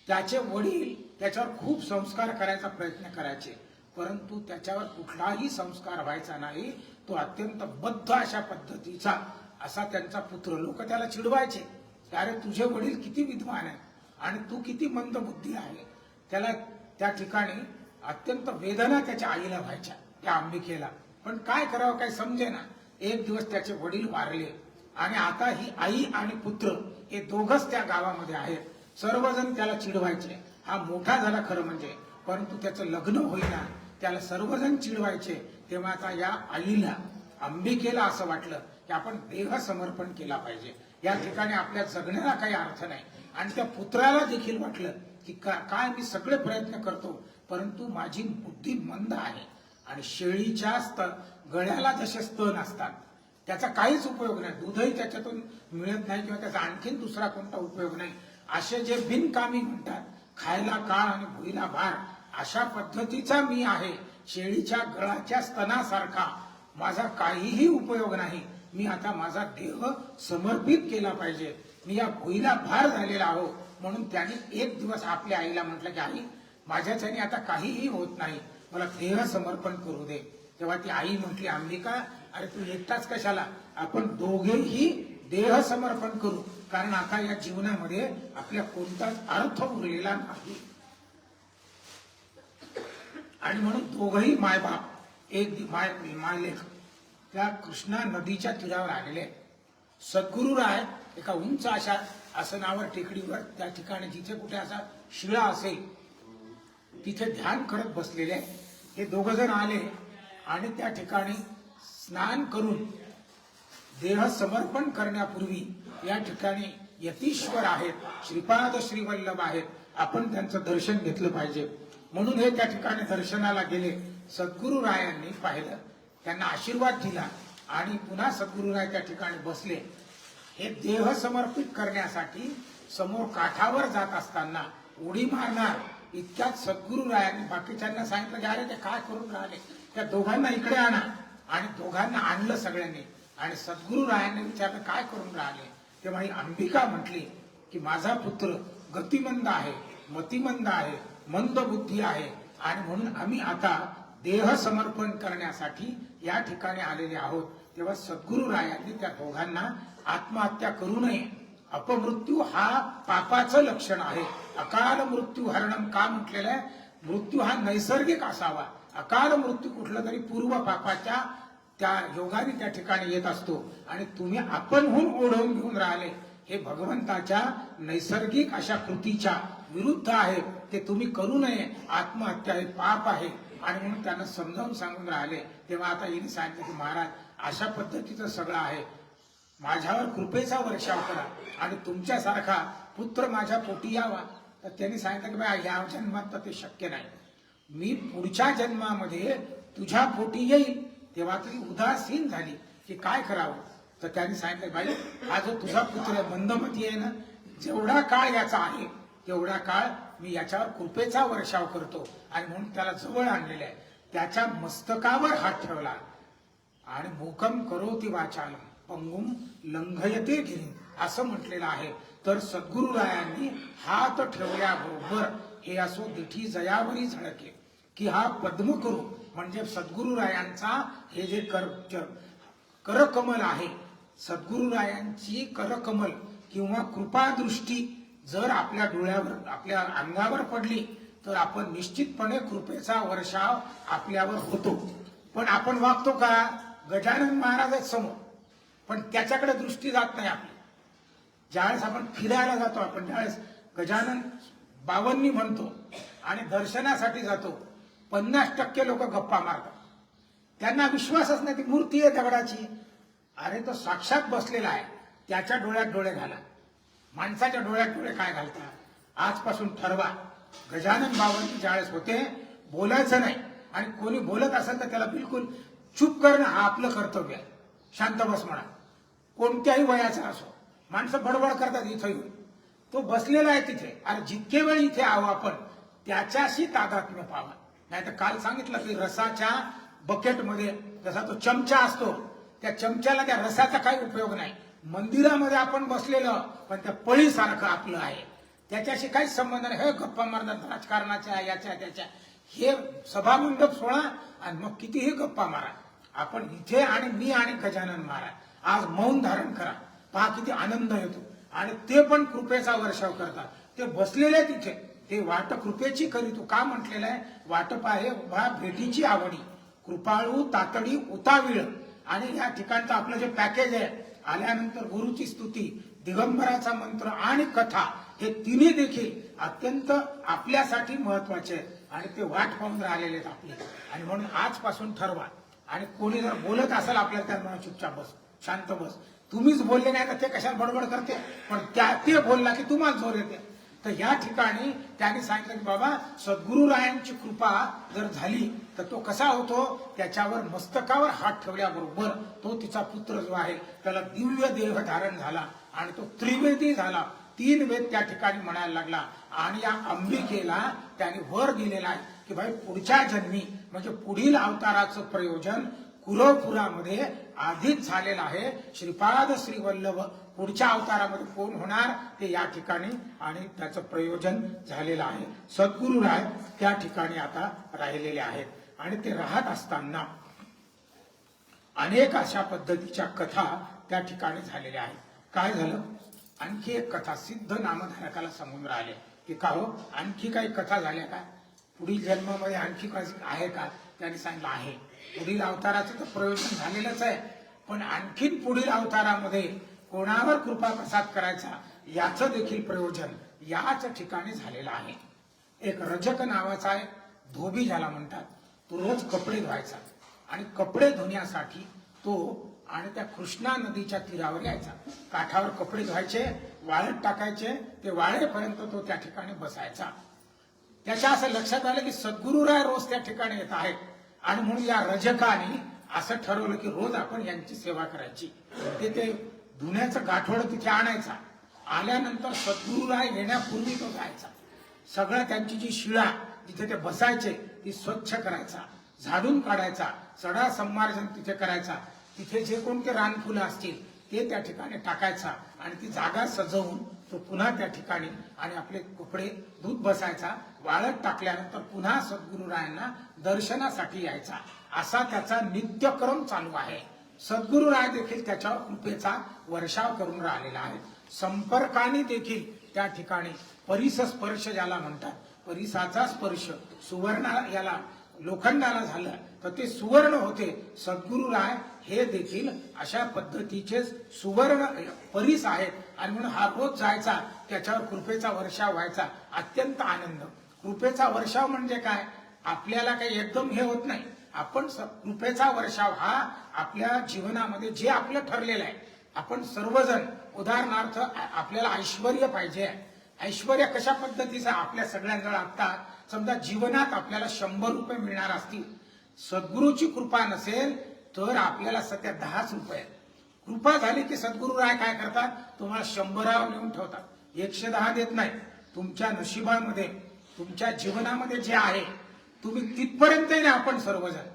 त्याचे वडील त्याच्यावर खूप संस्कार करायचा प्रयत्न करायचे, परंतु त्याच्यावर कुठलाही संस्कार व्हायचा नाही. तो अत्यंत बद्ध अशा पद्धतीचा असा त्यांचा पुत्र. लोक त्याला चिडवायचे, अरे तुझे वडील किती विद्वान आहे आणि तू किती मंद बुद्धी आहे. त्याला त्या ठिकाणी अत्यंत वेदना त्याच्या आईला व्हायच्या, त्या अंबिकेला. पण काय करावं काही समजेना. एक दिवस त्याचे वडील वारले आणि आता ही आई आणि पुत्र हे दोघच त्या गावामध्ये आहेत. सर्वजण त्याला चिडवायचे. हा मोठा झाला खरं म्हणजे, परंतु त्याचं लग्न होईना, त्याला सर्वजण चिडवायचे. तेव्हा आता या आईला अंबिकेला असं वाटलं की आपण देह समर्पण केला पाहिजे, या ठिकाणी आपल्या जगण्याला काही अर्थ नाही. आणि त्या पुत्राला देखील वाटलं की काय मी सगळे प्रयत्न करतो परंतु माझी बुद्धी मंद आहे. आणि शेळीच्या गळ्याला जसे स्तन असतात त्याचा काहीच उपयोग नाही, दूधही त्याच्यातून मिळत नाही किंवा त्याचा आणखीन दुसरा कोणता उपयोग नाही. असे जे बिनकामी म्हणतात, खायला काळ आणि भुईला भार, अशा पद्धतीचा मी आहे. शेळीच्या गळाच्या स्तनासारखा माझा काहीही उपयोग नाही. मी आता माझा देह समर्पित केला पाहिजे. मी या भुईला भार झालेला आहो. म्हणून त्याने एक दिवस आपल्या आईला म्हटलं की आई, माझ्याच्याने आता काहीही होत नाही, मला देह समर्पण करू दे. तेव्हा ती आई म्हटली, अंबिका, अरे तू एकटाच कशाला, आपण दोघेही देह समर्पण करू, कारण आता या जीवनामध्ये आपल्या कोणताच अर्थ उरलेला नाही. आणि म्हणून दोघही मायबाप, एक मायलेख त्या कृष्णा नदीच्या तीरावर आलेले. सद्गुरू राय एका उंच अशा आसनावर, टेकडीवर, त्या ठिकाणी जिथे कुठे असा शिळा असेल तिथे ध्यान करत बसलेले. हे दोघ जण आले आणि त्या ठिकाणी स्नान करून देह समर्पण करण्यापूर्वी या ठिकाणी यतीश्वर आहेत, श्रीपाद श्रीवल्लभ आहेत, आपण त्यांचं दर्शन घेतलं पाहिजे. म्हणून हे त्या ठिकाणी दर्शनाला गेले. सद्गुरू रायांनी पाहिलं, त्यांना आशीर्वाद दिला आणि पुन्हा सद्गुरू राय त्या ठिकाणी बसले. हे देह समर्पित करण्यासाठी समोर काठावर जात असताना उडी मारणार इतक्यात सद्गुरू रायांनी बाकीच्यांना सांगितलं की अरे ते काय करून राहिले, त्या दोघांना इकडे आणा. आणि दोघांना आणलं सगळ्यांनी. आणि सद्गुरू रायांनी विचारलं काय करून राहिले. तेव्हा ही अंबिका म्हटली की माझा पुत्र गतिमंद आहे, मतिमंद आहे, मंद बुद्धी आहे, आणि म्हणून आम्ही आता देह समर्पण करण्यासाठी या ठिकाणी आलेले आहोत. तेव्हा सद्गुरू रायांनी त्या दोघांना आत्महत्या करू नये, अपमृत्यू हा पापाचं लक्षण आहे. अकाल मृत्यू हरणम का म्हटलेलं आहे, मृत्यू हा नैसर्गिक असावा. अकाल मृत्यू कुठला तरी पूर्व पापाच्या त्या योगाने त्या ठिकाणी येत असतो. आणि तुम्ही आपणहून ओढवून घेऊन राहिले, हे भगवंताच्या नैसर्गिक अशा कृतीच्या विरुद्ध आहे. ते तुम्ही करू नये, आत्महत्या हे पाप आहे. आणि म्हणून त्यांना समजावून सांगून राहिले. तेव्हा आता हिने सांगितलं की महाराज अशा पद्धतीचं सगळं आहे, माझ्यावर कृपेचा वर्षाव करा आणि तुमच्यासारखा पुत्र माझ्या पोटी यावा. तर त्यांनी सांगितलं की बाय ह्या जन्मात तर ते शक्य नाही, मी पुढच्या जन्मामध्ये तुझ्या पोटी येईल. तेव्हा तरी उदासीन झाली की काय करावं. तर त्यांनी सांगितलं बाई, हा जो तुझा पुत्र मंदमती आहे ना, जेवढा काळ याचा आहे तेवढा काळ मी याच्यावर कृपेचा वर्षाव करतो. आणि म्हणून त्याला जवळ आणलेलं आहे, त्याच्या मस्तकावर हात ठेवला आणि मूकम करोति वाचालम पंगुम लंघयते गिरी असं म्हटलेलं आहे. तर सद्गुरू रायांनी हात ठेवल्याबरोबर हे असो दिठी जयावरी झळके की हा पद्मकरू म्हणजे सद्गुरू रायांचा हे जे करकमल आहे, सद्गुरू रायांची करकमल किंवा कृपादृष्टी जर आपल्या डोळ्यावर आपल्या अंगावर पडली तर आपण निश्चितपणे कृपेचा वर्षाव आपल्यावर होतो. पण आपण वागतो का गजानन महाराज समोर, पण त्याच्याकडे दृष्टी जात नाही आपली. ज्यावेळेस आपण फिरायला जातो, आपण ज्यावेळेस गजानन बावन्नी म्हणतो आणि दर्शनासाठी जातो, 50% लोक गप्पा मारतात. त्यांना विश्वासच नाही, ती मूर्ती आहे दगडाची. अरे तो साक्षात बसलेला आहे, त्याच्या डोळ्यात डोळे घाला. माणसाच्या डोळ्यात डोळे काय घालता. आजपासून ठरवा, गजानन बावन्नी ज्यावेळेस होते बोलायचं नाही, आणि कोणी बोलत असेल तर त्याला बिलकुल चूप करणं हा आपलं कर्तव्य आहे. शांत बस म्हणा, कोणत्याही वयाचा असो. माणसं बडबड करतात इथं येऊन, तो बसलेला आहे तिथे. आणि जितके वेळ इथे आहो आपण त्याच्याशी तादात्म्य पावा. नाही तर काल सांगितलं की रसाच्या बकेटमध्ये जसा तो चमचा असतो, त्या चमच्याला त्या रसाचा काही उपयोग नाही. मंदिरामध्ये आपण बसलेलं पण त्या पळीसारखं आपलं आहे, त्याच्याशी काहीच संबंध नाही. हे गप्पा मारतात राजकारणाच्या याच्या त्याच्या, हे सभामंडप सोडा आणि मग कितीही गप्पा मारा. आपण इथे आणि मी आणि गजानन महाराज आज मौन धारण करा, पहा किती आनंद येतो. आणि ते पण कृपेचा वर्षाव करतात. ते बसलेले तिथे, ते वाट कृपेची करीतो का म्हटलेलं आहे. वाटप आहे उभा भेटीची आवडी, कृपाळू तातडी उतावीळ. आणि या ठिकाणचं आपलं जे पॅकेज आहे, आल्यानंतर गुरुची स्तुती, दिगंबराचा मंत्र आणि कथा, हे तिन्ही देखील अत्यंत आपल्यासाठी महत्वाचे आहेत. आणि ते वाट पाहून राहिलेले आहेत आपले. आणि म्हणून आजपासून ठरवा. आणि कोणी जर बोलत असेल आपल्याला तर म्हणा चुपचाप बस, शांत बस. तुम्हीच बोलले नाही तर ते कशाला बडबड करते, पण ते बोलला की तुम्हाला जोर येते. तर या ठिकाणी त्यांनी सांगितलं की बाबा सद्गुरुरायांची कृपा जर झाली तर तो कसा होतो, त्याच्यावर मस्तकावर हात ठेवल्याबरोबर तो तिचा पुत्र जो आहे त्याला दिव्य देह धारण झाला आणि तो त्रिवेदी झाला, 3 वेद त्या ठिकाणी म्हणायला लागला. आणि या अंबिकेला त्याने वर दिलेला आहे की भाई पुढच्या जन्मी म्हणजे पुढील अवताराचं प्रयोजन कुरवपुरामध्ये आधीच झालेलं आहे. श्रीपाद श्रीवल्लभ पुढच्या अवतारामध्ये कोण होणार ते या ठिकाणी आणि त्याचं प्रयोजन झालेलं आहे. सद्गुरुराय त्या ठिकाणी आता राहिलेले आहेत आणि ते राहत असताना अनेक अशा पद्धतीच्या कथा त्या ठिकाणी झालेल्या आहेत. काय झालं, आणखी एक कथा सिद्ध नामधारकाला सांगून राहिले की का हो आणखी काही कथा झाल्या का, पुढील जन्मामध्ये आणखी काही आहे का. त्यांनी सांगितलं आहे, पुढील अवताराचं तर प्रयोजन झालेलंच आहे, पण आणखीन पुढील अवतारामध्ये कोणावर कृपा प्रसाद करायचा याचं देखील प्रयोजन याच ठिकाणी झालेलं आहे. एक रजक नावाचा आहे, धोबी ज्याला म्हणतात, तो रोज कपडे धुवायचा आणि कपडे धुण्यासाठी तो आणि त्या कृष्णा नदीच्या तीरावर यायचा. काठावर कपडे धुवायचे, वाळत टाकायचे, ते वाळेपर्यंत तो त्या ठिकाणी बसायचा. त्याच्या असं लक्षात आलं की सद्गुरुराय रोज त्या ठिकाणी येत आहेत आणि म्हणून या रजकाने असं ठरवलं की रोज आपण यांची सेवा करायची. ते धुण्याचं गाठोडं तिथे आणायचा. आल्यानंतर सद्गुरुराय येण्यापूर्वी तो जायचा, सगळं त्यांची जी शिळा जिथे ते बसायचे ती स्वच्छ करायचा, झाडून काढायचा, सडा संमार्जन तिथे करायचा, तिथे जे कोणते रानफुलं असतील ते त्या ठिकाणी टाकायचा आणि ती जागा सजवून तो पुन्हा त्या ठिकाणी आणि आपले कपडे धुत बसायचा. वाळत टाकल्यानंतर पुन्हा सद्गुरुरायांना दर्शनासाठी यायचा. असा त्याचा नित्यक्रम चालू आहे. सद्गुरुराय देखील त्याच्यावर कृपेचा वर्षाव करून राहिलेला आहे. संपर्काने देखील त्या ठिकाणी परिसस्पर्श ज्याला म्हणतात, परिसाचा स्पर्श सुवर्ण याला लोखंडाला झालं तर ते सुवर्ण होते. सद्गुरुराय हे देखील अशा पद्धतीचे सुवर्ण परिस आहेत आणि म्हणून हा रोज जायचा, त्याच्यावर कृपेचा वर्षाव व्हायचा. अत्यंत आनंद. कृपेचा वर्षाव म्हणजे काय, आपल्याला काही एकदम हे होत नाही. आपण कृपेचा वर्षाव हा आपल्या जीवनामध्ये जे आपलं ठरलेलं आहे, आपण सर्वजण उदाहरणार्थ आपल्याला ऐश्वर्य पाहिजे. ऐश्वर्य कशा पद्धतीचं आपल्या सगळ्यांजवळ आता समजा जीवनात आपल्याला 100 रुपये मिळणार असतील, सद्गुरूची कृपा नसेल तर आपल्याला सध्या 10च रुपये. कृपा झाली की सद्गुरुराय काय करतात, तुम्हाला 100 नेऊन ठेवतात, 110 देत नाही. तुमच्या नशिबामध्ये तुमच्या जीवनामध्ये जे आहे तुम्ही तिथपर्यंत नाही. आपण सर्वजण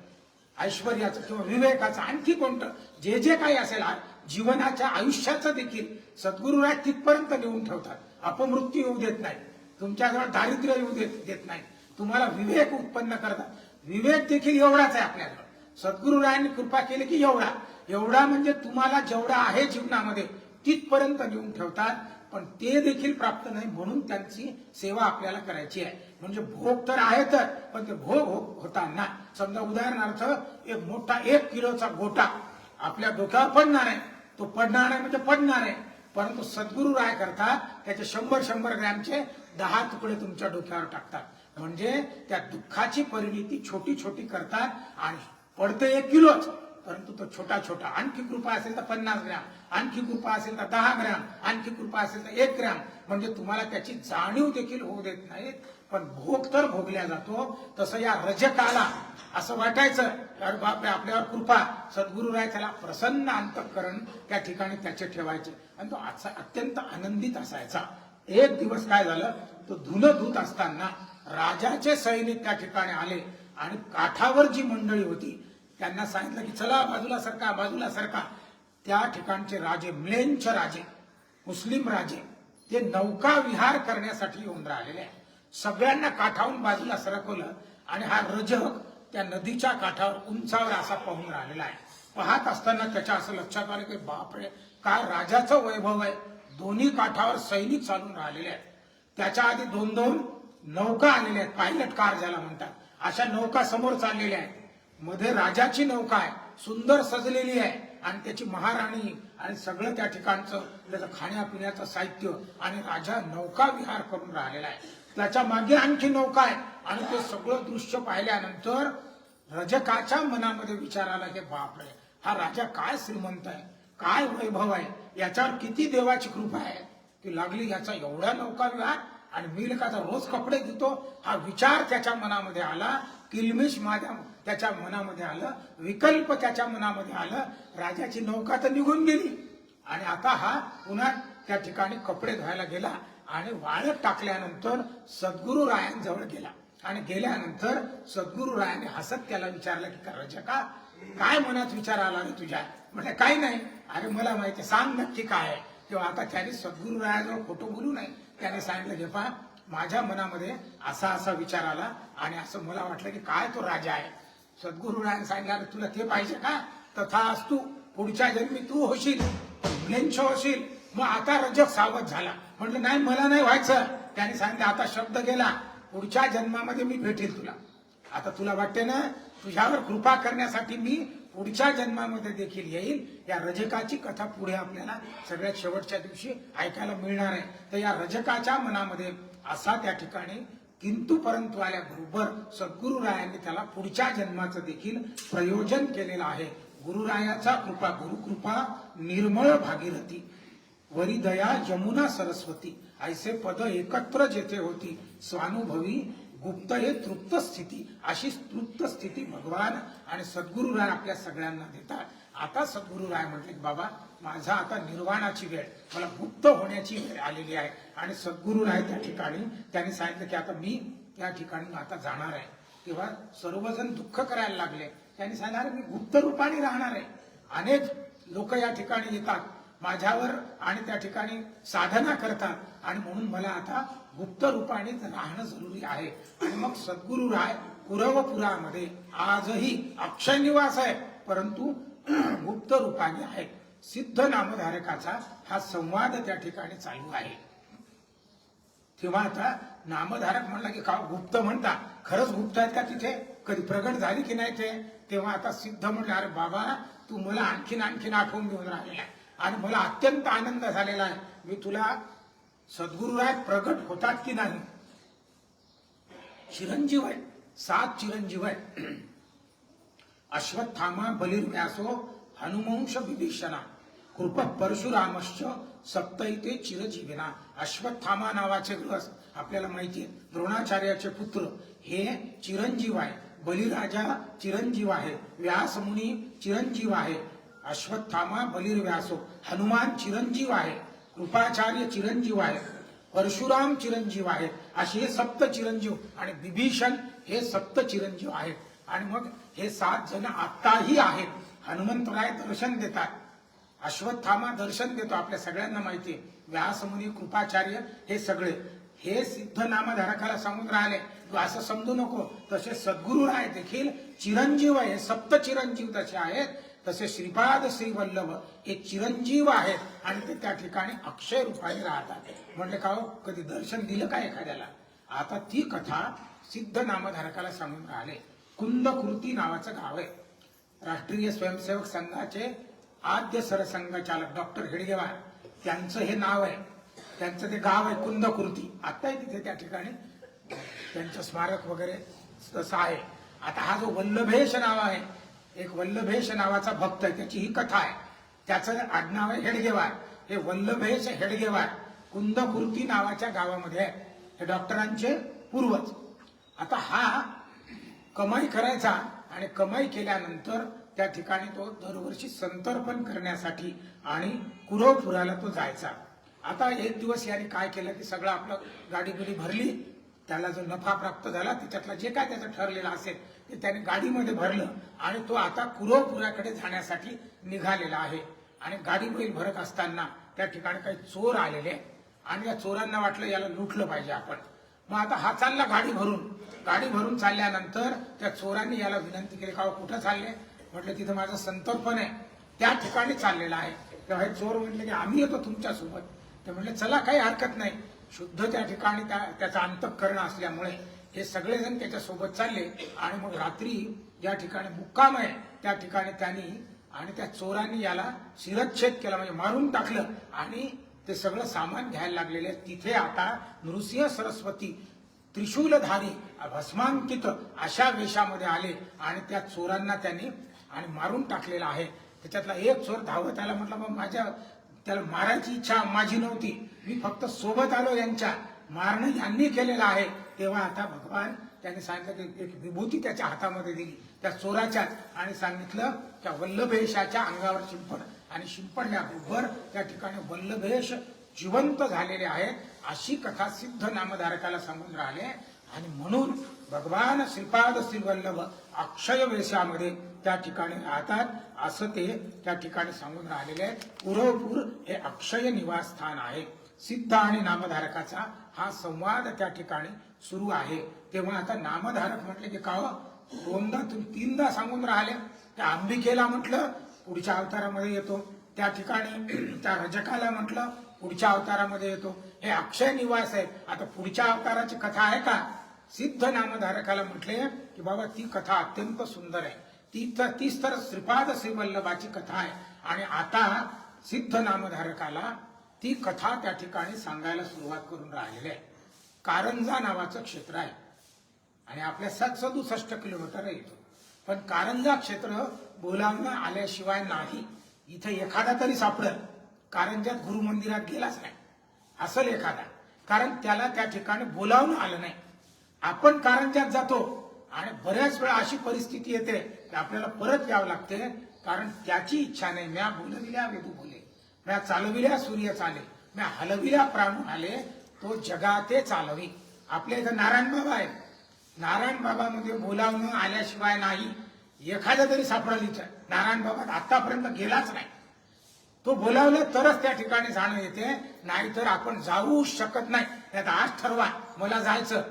ऐश्वर्याचं किंवा विवेकाचं आणखी कोणतं जे जे काही असेल जीवनाच्या आयुष्याचं देखील सद्गुरुराय तिथपर्यंत नेऊन ठेवतात. अपमृत्यू येऊ देत नाही, तुमच्याजवळ दारिद्र्य येऊ देत नाही, तुम्हाला विवेक उत्पन्न करतात. विवेक देखील एवढाच आहे आपल्याजवळ. सद्गुरुरायांनी कृपा केली की एवढा म्हणजे तुम्हाला जेवढा आहे जीवनामध्ये तिथपर्यंत नेऊन ठेवतात. पण ते देखील प्राप्त नाही म्हणून त्यांची सेवा आपल्याला करायची आहे. म्हणजे भोग तर आहेतच, पण ते भोग होताना समजा उदाहरणार्थ एक मोठा 1 किलोचा गोटा आपल्या डोक्यावर पडणार आहे, तो पडणार आहे म्हणजे पडणार आहे. परंतु सद्गुरुराय करतात त्याचे 100 ग्रॅमचे 10 तुकडे तुमच्या डोक्यावर टाकतात. म्हणजे त्या दुःखाची परिणिती छोटी छोटी करतात आणि पडते 1 किलोच, परंतु तो छोटा. आणखी कृपा असेल तर 50 ग्रॅम, आणखी कृपा असेल तर 10 ग्रॅम, आणखी कृपा असेल तर 1 ग्रॅम. म्हणजे तुम्हाला त्याची जाणीव देखील होऊ देत नाहीत, पण भोग तर भोगल्या जातो. तसं या रजकाला असं वाटायचं अरे बापरे आपल्यावर कृपा, सद्गुरुराय त्याला प्रसन्न अंतःकरण त्या ठिकाणी त्याचे ठेवायचे आणि तो अत्यंत आनंदित असायचा. एक दिवस काय झालं, तो धुणं धुत असताना राजाचे सैनिक त्या ठिकाणी आले आणि काठावर जी मंडळी होती त्यांना सांगितलं की चला बाजूला सरका. त्या ठिकाणचे राजे, म्लेंच राजे, मुस्लिम राजे, ते नौका विहार करण्यासाठी येऊन राहिलेले आहे. सगळ्यांना काठावरून बाजूला सरकवलं आणि हा रजक त्या नदीच्या काठावर उंचावर असा पाहून राहिलेला आहे. पाहत असताना त्याच्या असं लक्षात आलं की बापरे काय राजाचं वैभव आहे. दोन्ही काठावर सैनिक चालून राहिलेले आहेत. त्याच्या आधी 2 नौका आलेल्या आहेत, पायलट कार ज्याला म्हणतात. अशा नौका समोर चाललेल्या आहेत. मध्ये राजाची नौका आहे, सुंदर सजलेली आहे आणि त्याची महाराणी आणि सगळं त्या ठिकाणचं त्याचं खाण्यापिण्याचं साहित्य आणि राजा नौका विहार करून राहिलेला आहे. त्याच्या मागे आणखी नौका आहे आणि ते सगळं दृश्य पाहिल्यानंतर रजकाच्या मनामध्ये विचार आला की बापरे हा राजा काय श्रीमंत आहे, काय वैभव आहे, याच्यावर किती देवाची कृपा आहे की लागली याचा एवढा नौका विहार आणि मी लेखाचा रोज कपडे धुतो, हा विचार त्याच्या मनामध्ये आला. किलमिश माझ्या त्याच्या मनामध्ये आलं, विकल्प त्याच्या मनामध्ये आलं. राजाची नौका तर निघून गेली आणि आता हा पुन्हा त्या ठिकाणी कपडे धुवायला गेला आणि वाळत टाकल्यानंतर सद्गुरू रायांजवळ गेला आणि गेल्यानंतर सद्गुरू रायाने हसत त्याला विचारलं की रजका, काय मनात विचार आला रे तुझ्या? म्हटलं काही नाही. अरे मला माहिती, सांग नक्की काय आहे. तेव्हा आता त्याने सद्गुरू रायाजवळ खोटं बोलू नये. त्याने सांगितलं की पहा, माझ्या मनामध्ये असा असा विचार आला आणि असं मला वाटलं की काय तो राजा आहे. सद्गुरू रायाने सांगितलं तुला ते पाहिजे का? तथास्तु, पुढच्या जन्मी तू होशील, मुलेंच होशील. मग आता रजक सावध झाला, म्हटलं नाही मला नाही व्हायचं. त्याने सांगितलं आता शब्द गेला, पुढच्या जन्मामध्ये मी भेटेल तुला. आता तुला वाटते ना तुझ्यावर कृपा करण्यासाठी मी पुढच्या जन्मामध्ये देखील येईल. या रजकाची कथा पुढे आपल्याला सगळ्यात शेवटच्या दिवशी ऐकायला मिळणार आहे. तर या रजकाच्या मनामध्ये असा त्या ठिकाणी किंतु परंतु आल्याबरोबर सद्गुरुरायांनी त्याला पुढच्या जन्माचं देखील प्रयोजन केलेलं आहे. गुरुरायाचा कृपा, गुरुकृपा निर्मळ भागीरथी, वरी दया यमुना सरस्वती, ऐसे पद एकत्र जेथे होती, स्वानुभवी गुप्त हे तृप्त स्थिती. अशी तृप्त स्थिती भगवान आणि सद्गुरुराय आपल्या सगळ्यांना देतात. आता सद्गुरुराय म्हटले की बाबा माझा आता निर्वाणाची वेळ, मला गुप्त होण्याची वेळ आलेली आहे. आणि सद्गुरुराय त्या ठिकाणी त्यांनी सांगितलं की आता मी त्या ठिकाणी आता जाणार आहे. तेव्हा सर्वजण दुःख करायला लागले. त्यांनी सांगितलं मी गुप्त रूपाने राहणार आहे. अनेक लोक या ठिकाणी येतात माझ्यावर आणि त्या ठिकाणी साधना करतात आणि म्हणून मला आता गुप्त रूपाने राहणं जरुरी आहे. आणि मग सद्गुरुराय कुरवपुरामध्ये आजही अक्षय निवास आहे, परंतु गुप्त रूपाने आहे. सिद्ध नामधारकाचा हा संवाद त्या ठिकाणी चालू आहे. तेव्हा आता नामधारक म्हणला की का गुप्त म्हणता, खरंच गुप्त आहेत का तिथे? कधी प्रगट झाली की नाही ते? तेव्हा आता सिद्ध म्हणलं अरे बाबा तू मला आणखीन आठवून घेऊन राहिलेला आहे आणि मला अत्यंत आनंद झालेला आहे. मी तुला सद्गुरुराय प्रगट होतात की नाही? चिरंजीव आहे, 7 चिरंजीव आहे. अश्वत्थामा बलिर्व्यासो हनुमंश विभीषणा कृप परशुरामश्च सप्तैते चिरजीविना. अश्वत्थामा नावाचे गृहस्थ आपल्याला माहिती आहे, द्रोणाचार्याचे पुत्र, हे चिरंजीव आहे. बलिराजा चिरंजीव आहे, व्यासमुनी चिरंजीव आहे. अश्वत्थामा बलिर्व्यासो, हनुमान चिरंजीव आहे, कृपाचार्य चिरंजीव आहे, परशुराम चिरंजीव आहे. असे हे 7 चिरंजीव आणि विभीषण हे 7 चिरंजीव आहेत. आणि मग हे 7 जण आत्ताही आहेत. हनुमंतराय दर्शन देतात, अश्वत्थामा दर्शन देतो, आपल्या सगळ्यांना माहिती आहे. व्यासमुनी, कृपाचार्य हे सगळे हे सिद्ध नामधारकाला सांगून राहिले तू असं समजू नको. तसे सद्गुरुराय देखील चिरंजीव आहे, 7 चिरंजीव तसे आहेत. तसे श्रीपाद श्रीवल्लभ हे चिरंजीव आहेत आणि ते त्या ठिकाणी अक्षय रूपाने राहतात. म्हणले का हो कधी दर्शन दिलं का एखाद्याला? आता ती कथा सिद्ध नामधारकाला सांगून राहिले. कुंदकृती नावाचं गाव आहे. राष्ट्रीय स्वयंसेवक संघाचे आद्य सरसंघचालक डॉक्टर हेडगेवार त्यांचं हे नाव आहे, त्यांचं ते गाव आहे कुंदकृती. आताही तिथे त्या ठिकाणी त्यांचं स्मारक वगैरे तसं आहे. आता हा जो वल्लभेश नाव आहे, एक वल्लभेश नावाचा भक्त आहे, त्याची ही कथा आहे. त्याचं आडनाव आहे हेडगेवार. हे वल्लभेश हेडगेवार कुंदकृती नावाच्या गावामध्ये आहे. हे डॉक्टरांचे पूर्वज. आता हा कमाई करायचा आणि कमाई केल्यानंतर त्या ठिकाणी तो दरवर्षी संतर्पण करण्यासाठी आणि कुरवपुराला तो जायचा. आता एक दिवस याने काय केलं की सगळं आपलं गाडी बिडी भरली, त्याला जो नफा प्राप्त झाला त्याच्यातला जे काय त्याचं ठरलेलं असेल ते त्याने गाडीमध्ये भरलं आणि तो आता कुरवपुराकडे जाण्यासाठी निघालेला आहे. आणि गाडी बैल भरत असताना त्या ठिकाणी काही चोर आलेले आणि या चोरांना वाटलं याला लुटलं पाहिजे आपण. मग आता हा चालला गाडी भरून चालल्यानंतर त्या चोरांनी याला विनंती केली का कुठं चालले? म्हटलं तिथं माझं संतर्पण आहे, त्या ठिकाणी चाललेलं आहे. तेव्हा हे चोर म्हटले की आम्ही येतो तुमच्या सोबत. ते म्हटले चला काही हरकत नाही. शुद्ध त्या ठिकाणी त्याचा अंतःकरण असल्यामुळे हे सगळेजण त्याच्या सोबत चालले. आणि मग रात्री ज्या ठिकाणी मुक्काम आहे त्या ठिकाणी त्यांनी आणि त्या चोरांनी याला शिरच्छेद केला, म्हणजे मारून टाकलं आणि ते सगळं सामान घ्यायला लागलेले. तिथे आता नृसिंह सरस्वती त्रिशूलधारी भस्मांकित अशा वेशामध्ये आले आणि त्या चोरांना त्यांनी आणि मारून टाकलेला आहे. त्याच्यातला एक चोर धावत आला, म्हटलं मग त्याला मारायची इच्छा माझी नव्हती, मी फक्त सोबत आलो यांच्या, मारणं यांनी केलेलं आहे, तेव्हा आता भगवान त्यांनी सांगितलं की एक विभूती त्याच्या हातामध्ये दिली त्या चोराच्या, आणि सांगितलं त्या वल्लभेशाच्या अंगावर शिंपड, आणि शिंपडल्याबरोबर त्या ठिकाणी वल्लभेश जिवंत झालेले आहेत, अशी कथा सिद्ध नामधारकाला सांगून राहिले. आणि म्हणून भगवान श्रीपाद श्रीवल्लभ अक्षय वेशामध्ये त्या ठिकाणी राहतात, असं ते त्या ठिकाणी सांगून राहिलेले आहे. पुरपूर हे अक्षय निवासस्थान आहे. सिद्ध आणि नामधारकाचा हा संवाद त्या ठिकाणी सुरू आहे. तेव्हा आता नामधारक म्हटले की का दोनदा तुम्ही तीनदा सांगून राहिले. त्या अंबिकेला म्हटलं पुढच्या अवतारामध्ये येतो, त्या ठिकाणी त्या रजकाला म्हटलं पुढच्या अवतारामध्ये येतो. हे अक्षय निवास आहे. आता पुढच्या अवताराची कथा आहे का? सिद्ध नामधारकाला म्हटले की बाबा ती कथा अत्यंत सुंदर आहे, तीच तर श्रीपाद श्रीवल्लभाची कथा आहे. आणि आता सिद्ध नामधारकाला ती कथा त्या ठिकाणी सांगायला सुरुवात करून राहिलेली आहे. कारंजा नावाचं क्षेत्र आहे आणि आपल्या 67 किलोमीटर येतो. पण कारंजा क्षेत्र बोलावणं आल्याशिवाय नाही. इथे एखादा तरी सापडेल कारंजात गुरु मंदिरात गेलाच नाही असेल एखादा, कारण त्याला त्या ठिकाणी बोलावणं आलं नाही. आपण कारंजात जातो आणि बऱ्याच वेळा अशी परिस्थिती येते की आपल्याला परत यावं लागते, कारण त्याची इच्छा नाही. म्या बोलविल्या वेदू बोले, म्या चालविल्या सूर्य चाले, म्या हलविल्या प्राण आले, तो जगाते चालवी. आपल्या इथं नारायण बाबा आहे. नारायण बाबामध्ये बोलावणं आल्याशिवाय नाही. एखादा तरी सापडेल इथं. नारायण बाबा आतापर्यंत गेलाच नाही. तो बोलावलं तरच त्या ठिकाणी जाणं येते, नाहीतर आपण जाऊ शकत नाही. त्यात आज ठरवा मला जायचं,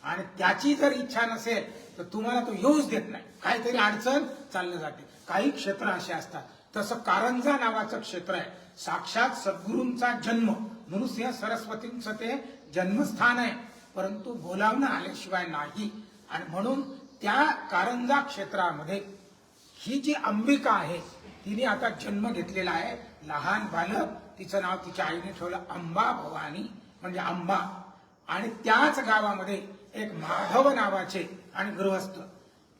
आणि त्याची जर इच्छा नसेल तर तुम्हाला तो येऊच देत नाही. काहीतरी अडचण चाललं जाते. काही क्षेत्र असे असतात. तसं कारंजा नावाचं क्षेत्र आहे. साक्षात सद्गुरूंचा जन्म, नृसिंह सरस्वतींचं ते जन्मस्थान आहे, परंतु बोलावणं आल्याशिवाय नाही. आणि म्हणून त्या कारंजा क्षेत्रामध्ये ही जी अंबिका आहे तिने आता जन्म घेतलेला आहे. लहान बालक, तिचं नाव तिच्या आईने ठेवलं अंबा भवानी, म्हणजे अंबा. आणि त्याच गावामध्ये एक माधव नावाचे आणि गृहस्थ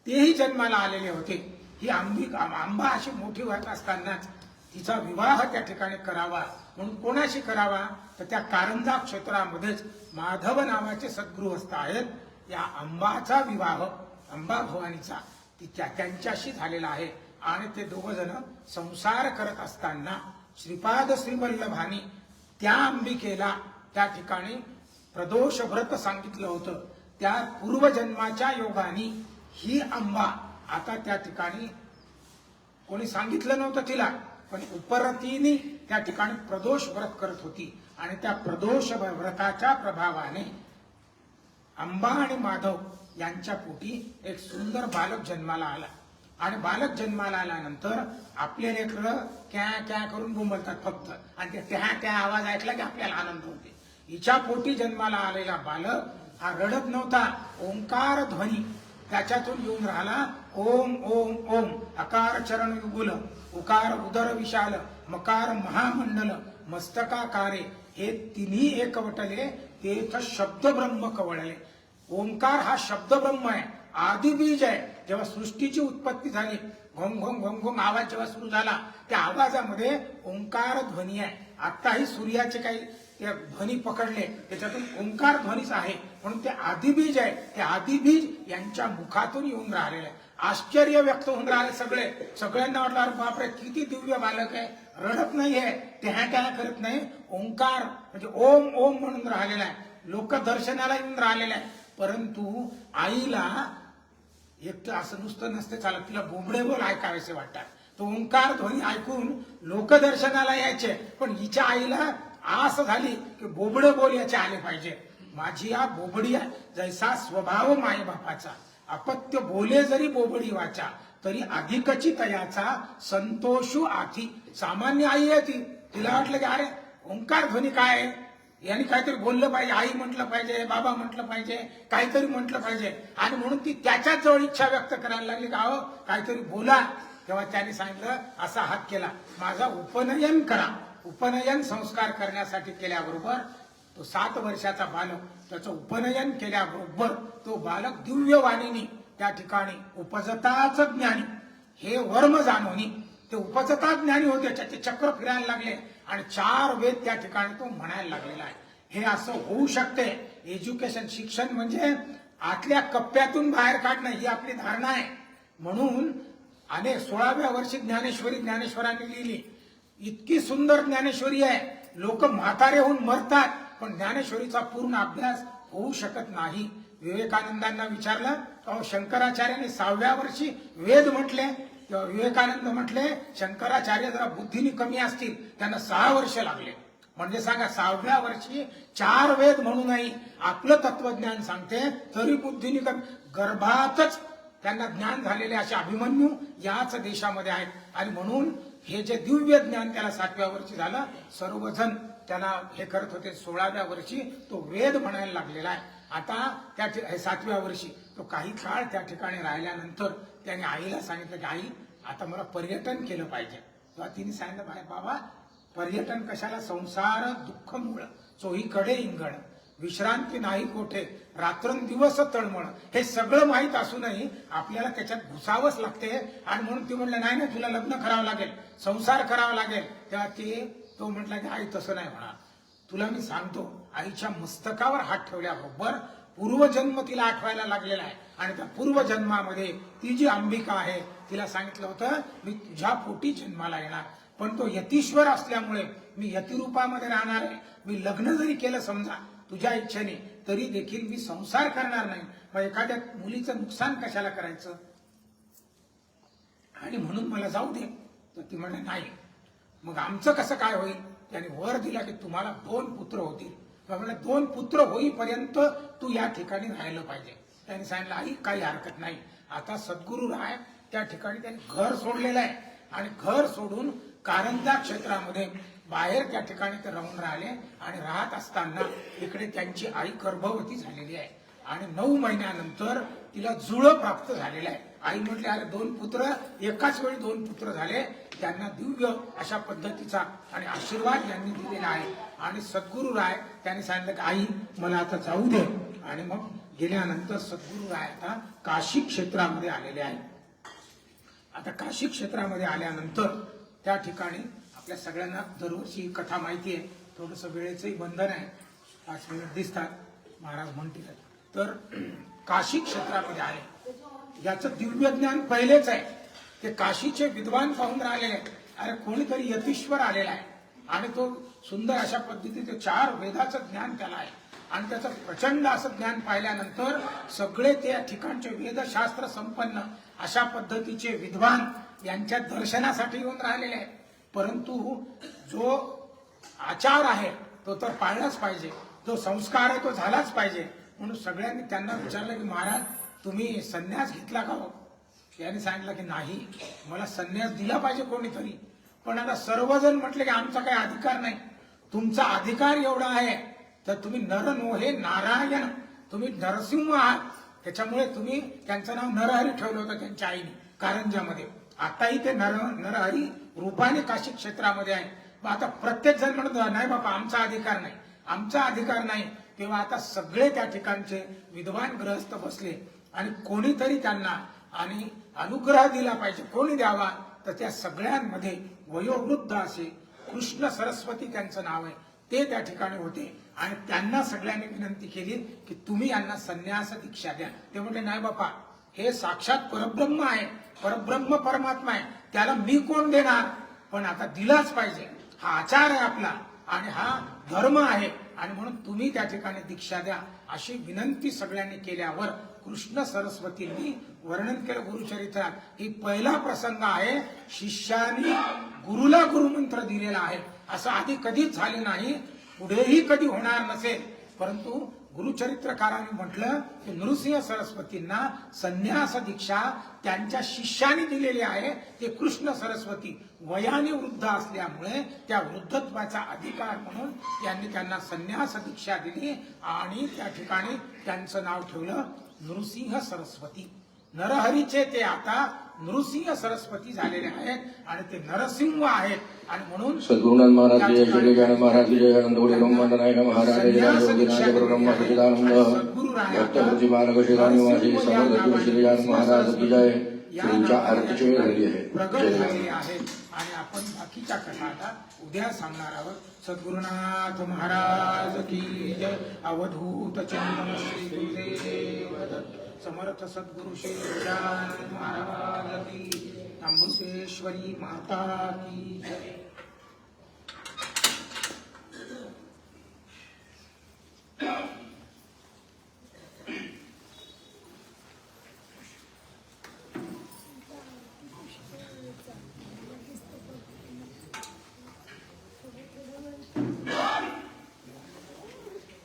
तेही जन्माला आलेले होते. ही अंबा अशी मोठी होत असतानाच तिचा विवाह त्या ठिकाणी करावा म्हणून कोणाशी करावा, तर त्या कारंजा क्षेत्रामध्येच माधव नावाचे सद्गृहस्थ आहेत. या अंबाचा विवाह, अंबा भवानीचा, त्यांच्याशी झालेला आहे. आणि ते दोघ जण संसार करत असताना श्रीपाद श्रीवल्लभानी त्या अंबिकेला त्या ठिकाणी प्रदोष व्रत सांगितलं होतं. त्या पूर्वजन्माच्या योगाने ही अंबा आता त्या ठिकाणी कोणी सांगितलं नव्हतं तिला, पण उपरतीने त्या ठिकाणी प्रदोष व्रत करत होती. आणि त्या प्रदोष व्रताच्या प्रभावाने अंबा आणि माधव यांच्या पोटी एक सुंदर बालक जन्माला आला. आणि बालक जन्माला आल्यानंतर आपले लेकरं क्या क्या करून बोंबलतात फक्त, आणि ते त्या आवाज ऐकला की आपल्याला आनंद होते. हिच्या पोटी जन्माला आलेला बालक हा रडत नव्हता, ओंकार ध्वनी त्याच्यातून येऊन राहिला. ओम ओम ओम, अकार चरण युगुल, उकार उदर विशाल, मकार महामंडल, मस्तकाकारे, हे तिन्ही एकवटले, तेथ शब्द ब्रह्म कवळले. ओंकार हा शब्द ब्रह्म आहे, आदि बीज आहे. जेव्हा सृष्टीची उत्पत्ती झाली, घोंग घोंग घोंग घोंग आवाज जेव्हा सुरू झाला, त्या आवाजामध्ये ओंकार ध्वनी आहे. आताही सूर्याचे काही ते ध्वनी पकडले, त्याच्यातून ओंकार ध्वनीच आहे, म्हणून ते आदिबीज आहे. ते आदिबीज यांच्या मुखातून येऊन राहिलेलं आहे. आश्चर्य व्यक्त होऊन राहिले सगळ्यांना वाटलं अरे बापरे किती दिव्य बालक आहे, रडत नाहीये, त्या करत नाही, ओंकार म्हणजे ओम ओम म्हणून राहिलेला आहे. लोक दर्शनाला येऊन राहिलेला आहे. परंतु आईला एकटं असं नुसतं नसते चालत, तिला बोबडे बोल ऐकावेसे वाटतात. तो ओंकार ध्वनी ऐकून लोक दर्शनाला यायचे, पण हिच्या आईला आस झाली की बोबडे बोल याचे आले पाहिजे. माझी या बोबडी जैसा स्वभाव माई बापाचा, अपत्य बोले जरी बोबडी वाचा, तरी अधिकची तयाचा संतोषू आधी. सामान्य आई आहे ती, तिला वाटलं की अरे ओंकार ध्वनी काय आहे, यांनी काहीतरी बोललं पाहिजे, आई म्हटलं पाहिजे, बाबा म्हटलं पाहिजे, काहीतरी म्हटलं पाहिजे. आणि म्हणून ती त्याच्याच जवळ इच्छा व्यक्त करायला लागली की अहो काहीतरी बोला. तेव्हा त्याने सांगितलं, असा हात केला, माझा उपनयन करा. उपनयन संस्कार करण्यासाठी केल्याबरोबर तो 7 वर्षाचा बालक, त्याचं उपनयन केल्याबरोबर तो बालक दिव्य वाणीने त्या ठिकाणी उपजताच ज्ञानी, हे वर्म जाणवणी ते उपजता ज्ञानी होते. त्याचे चक्र फिरायला लागले आणि 4 वेद त्या ठिकाणी तो म्हणायला लागलेला आहे. हे असं होऊ शकते. एज्युकेशन, शिक्षण म्हणजे आतल्या कप्प्यातून बाहेर काढणं ही आपली धारणा आहे. म्हणून अनेक 16व्या वर्षी ज्ञानेश्वरांनी लिहिली. इतकी सुंदर ज्ञानेश्वरी आहे, लोक म्हातारे होऊन मरतात, पण ज्ञानेश्वरीचा पूर्ण अभ्यास होऊ शकत नाही. विवेकानंदांना विचारलं, अहो शंकराचार्यांनी 6व्या वर्षी वेद म्हटले, तेव्हा विवेकानंद म्हटले शंकराचार्य जरा बुद्धीने कमी असतील, त्यांना 6 वर्ष लागले. म्हणजे सांगा 6व्या वर्षी 4 वेद म्हणूनही आपलं तत्वज्ञान सांगते, तरी बुद्धीने कमी. गर्भातच त्यांना ज्ञान झालेले असे अभिमन्यू याच देशामध्ये आहेत. आणि म्हणून हे जे दिव्य ज्ञान त्याला 7व्या वर्षी झालं. सर्वजण त्याला हे करत होते. 16व्या वर्षी तो वेद म्हणायला लागलेला आहे. आता त्या 7व्या वर्षी तो काही काळ त्या ठिकाणी राहिल्यानंतर त्याने आईला सांगितलं की आई, आता मला पर्यटन केलं पाहिजे. तेव्हा तिने सांगितलं, बाबा पर्यटन कशाला, संसार दुःख मूळ, चोहीकडे इंगण, विश्रांती नाही कोठे, रात्रंदिवस तळमळ. हे सगळं माहीत असूनही आपल्याला त्याच्यात घुसावंच लागते. आणि म्हणून ती म्हणलं, नाही तुला लग्न करावं लागेल, संसार करावा लागेल. तेव्हा तो म्हटला की आई तसं नाही म्हणा, तुला मी सांगतो. आईच्या मस्तकावर हात ठेवल्याबरोबर पूर्वजन्म तिला आठवायला लागलेला आहे. आणि त्या पूर्वजन्मामध्ये ती जी अंबिका आहे, तिला सांगितलं होतं मी तुझ्या पोटी जन्माला येणार, पण तो यतीश्वर असल्यामुळे मी यतिरूपामध्ये राहणार आहे. मी लग्न जरी केलं समजा तुझ्या इच्छेने, तरी देखील मी संसार करणार नाही. मग एखाद्या मुलीचं नुकसान कशाला करायचं, आणि म्हणून मला जाऊ दे. तर ती म्हणणे नाही. मग आमचं कसं काय होईल. त्याने वर दिला की तुम्हाला 2 पुत्र होतील. म्हणजे 2 पुत्र होईपर्यंत तू या ठिकाणी राहिलं पाहिजे. त्याने सांगितलं, आई काही हरकत नाही. आता सद्गुरू राय त्या ठिकाणी त्यांनी घर सोडलेलं आहे. आणि घर सोडून कारंजा क्षेत्रामध्ये बाहेर त्या ठिकाणी ते राहून राहिले. आणि राहत असताना इकडे त्यांची आई गर्भवती झालेली आहे. आणि 9 महिन्यानंतर तिला जुळं प्राप्त झालेलं आहे. आई म्हटली, अरे 2 पुत्र, एकाच वेळी 2 पुत्र झाले. त्यांना दिव्य अशा पद्धतीचा आणि आशीर्वाद यांनी दिलेला आहे. आणि सद्गुरू राय त्यांनी सांगितलं की आई मला आता जाऊ दे. आणि मग गेल्यानंतर सद्गुरू राय आता काशी क्षेत्रामध्ये आलेले आहे. आता काशी क्षेत्रामध्ये आल्यानंतर त्या ठिकाणी आपल्या सगळ्यांना दरवर्षी कथा माहिती आहे. थोडंसं वेळेचंही बंधन आहे, 5 मिनिट दिसतात महाराज म्हणतील. तर काशी क्षेत्रामध्ये आले. याचं दिव्य ज्ञान पहिलेच आहे. ते काशीचे विद्वान पाहून राहिलेले आहेत. अरे कोणीतरी यतीश्वर आलेला आहे आणि तो सुंदर अशा पद्धतीचे 4 वेदाचं ज्ञान त्याला आहे. आणि त्याचं प्रचंड असं ज्ञान पाहिल्यानंतर सगळे त्या ठिकाणचे वेदशास्त्र संपन्न अशा पद्धतीचे विद्वान यांच्या दर्शनासाठी येऊन राहिलेले आहेत. परंतु जो आचार आहे तो तर पाळलाच पाहिजे, जो संस्कार आहे तो झालाच पाहिजे. म्हणून सगळ्यांनी त्यांना विचारलं की महाराज तुम्ही संन्यास घेतला का हो. यांनी सांगितलं की नाही, मला संन्यास दिला पाहिजे कोणीतरी. पण आता सर्वजण म्हटले की आमचा काही अधिकार नाही. तुमचा अधिकार एवढा आहे तर तुम्ही नर नोहे नारायण, तुम्ही नरसिंह आहात. त्याच्यामुळे तुम्ही त्यांचं नाव नरहरी ठेवलं होतं त्यांच्या आईने कारंजामध्ये. आताही ते नरहरी रूपाने काशी क्षेत्रामध्ये आहे. आता प्रत्येक जण म्हणत नाही बाबा आमचा अधिकार नाही, आमचा अधिकार नाही. तेव्हा आता सगळे त्या ठिकाणचे विद्वान गृहस्थ बसले आणि कोणीतरी त्यांना आणि अनुग्रह दिला पाहिजे. कोणी द्यावा तर त्या सगळ्यांमध्ये वयोवृद्ध असे कृष्ण सरस्वती त्यांचं नाव आहे, ते त्या ठिकाणी होते. आणि त्यांना सगळ्यांनी विनंती केली की तुम्ही यांना संन्यास दीक्षा द्या. ते म्हणले नाही बापा, हे साक्षात परब्रह्म आहे, परब्रह्म परमात्मा आहे, त्याला मी कोण देणार. पण आता दिलाच पाहिजे, हा आचार आहे आपला आणि हा धर्म आहे. आणि म्हणून तुम्ही त्या ठिकाणी दीक्षा द्या अशी विनंती सगळ्यांनी केल्यावर कृष्ण सरस्वतींनी वर्णन केलं गुरुचरित्रात. ही पहिला प्रसंग आहे शिष्याने गुरुला गुरुमंत्र दिलेला आहे. असं आधी कधीच झाले नाही, पुढेही कधी होणार नसेल. परंतु गुरुचरित्रकारांनी म्हटलं की नृसिंह सरस्वतींना संन्यास दीक्षा त्यांच्या शिष्याने दिलेली आहे. ते कृष्ण सरस्वती वयाने वृद्ध असल्यामुळे त्या वृद्धत्वाचा अधिकार म्हणून यांनी त्यांना संन्यास दीक्षा दिली आणि त्या ठिकाणी त्यांचं नाव ठेवलं नृसिंह सरस्वती. नरहरीचे ते आता नृसिंह सरस्वती झालेले आहेत आणि ते नरसिंह आहेत. आणि म्हणून सद्गुरुनाथ महाराज जय, श्री गजानन महाराज जय, आनंदवडी ब्रह्मांडनायक महाराज जय, योगीनाथ ब्रह्म सच्चिदानंद भक्त प्रतिमानक श्रीरामनिवासी समर्थ श्री गजानन महाराज की जय. श्रींच्या आरतीची वेळ झाली आहे. प्रगट झाले आहेत. आणि आपण बाकीच्या कथा आता उद्या सांगणार आहोत. सद्गुरुनाथ महाराज की अवधूत चिंतन श्री गुरुदेव दत्त. समर्थ सद्गुरु श्री गजानन महाराज की, अमृतेश्वरी माता की जय.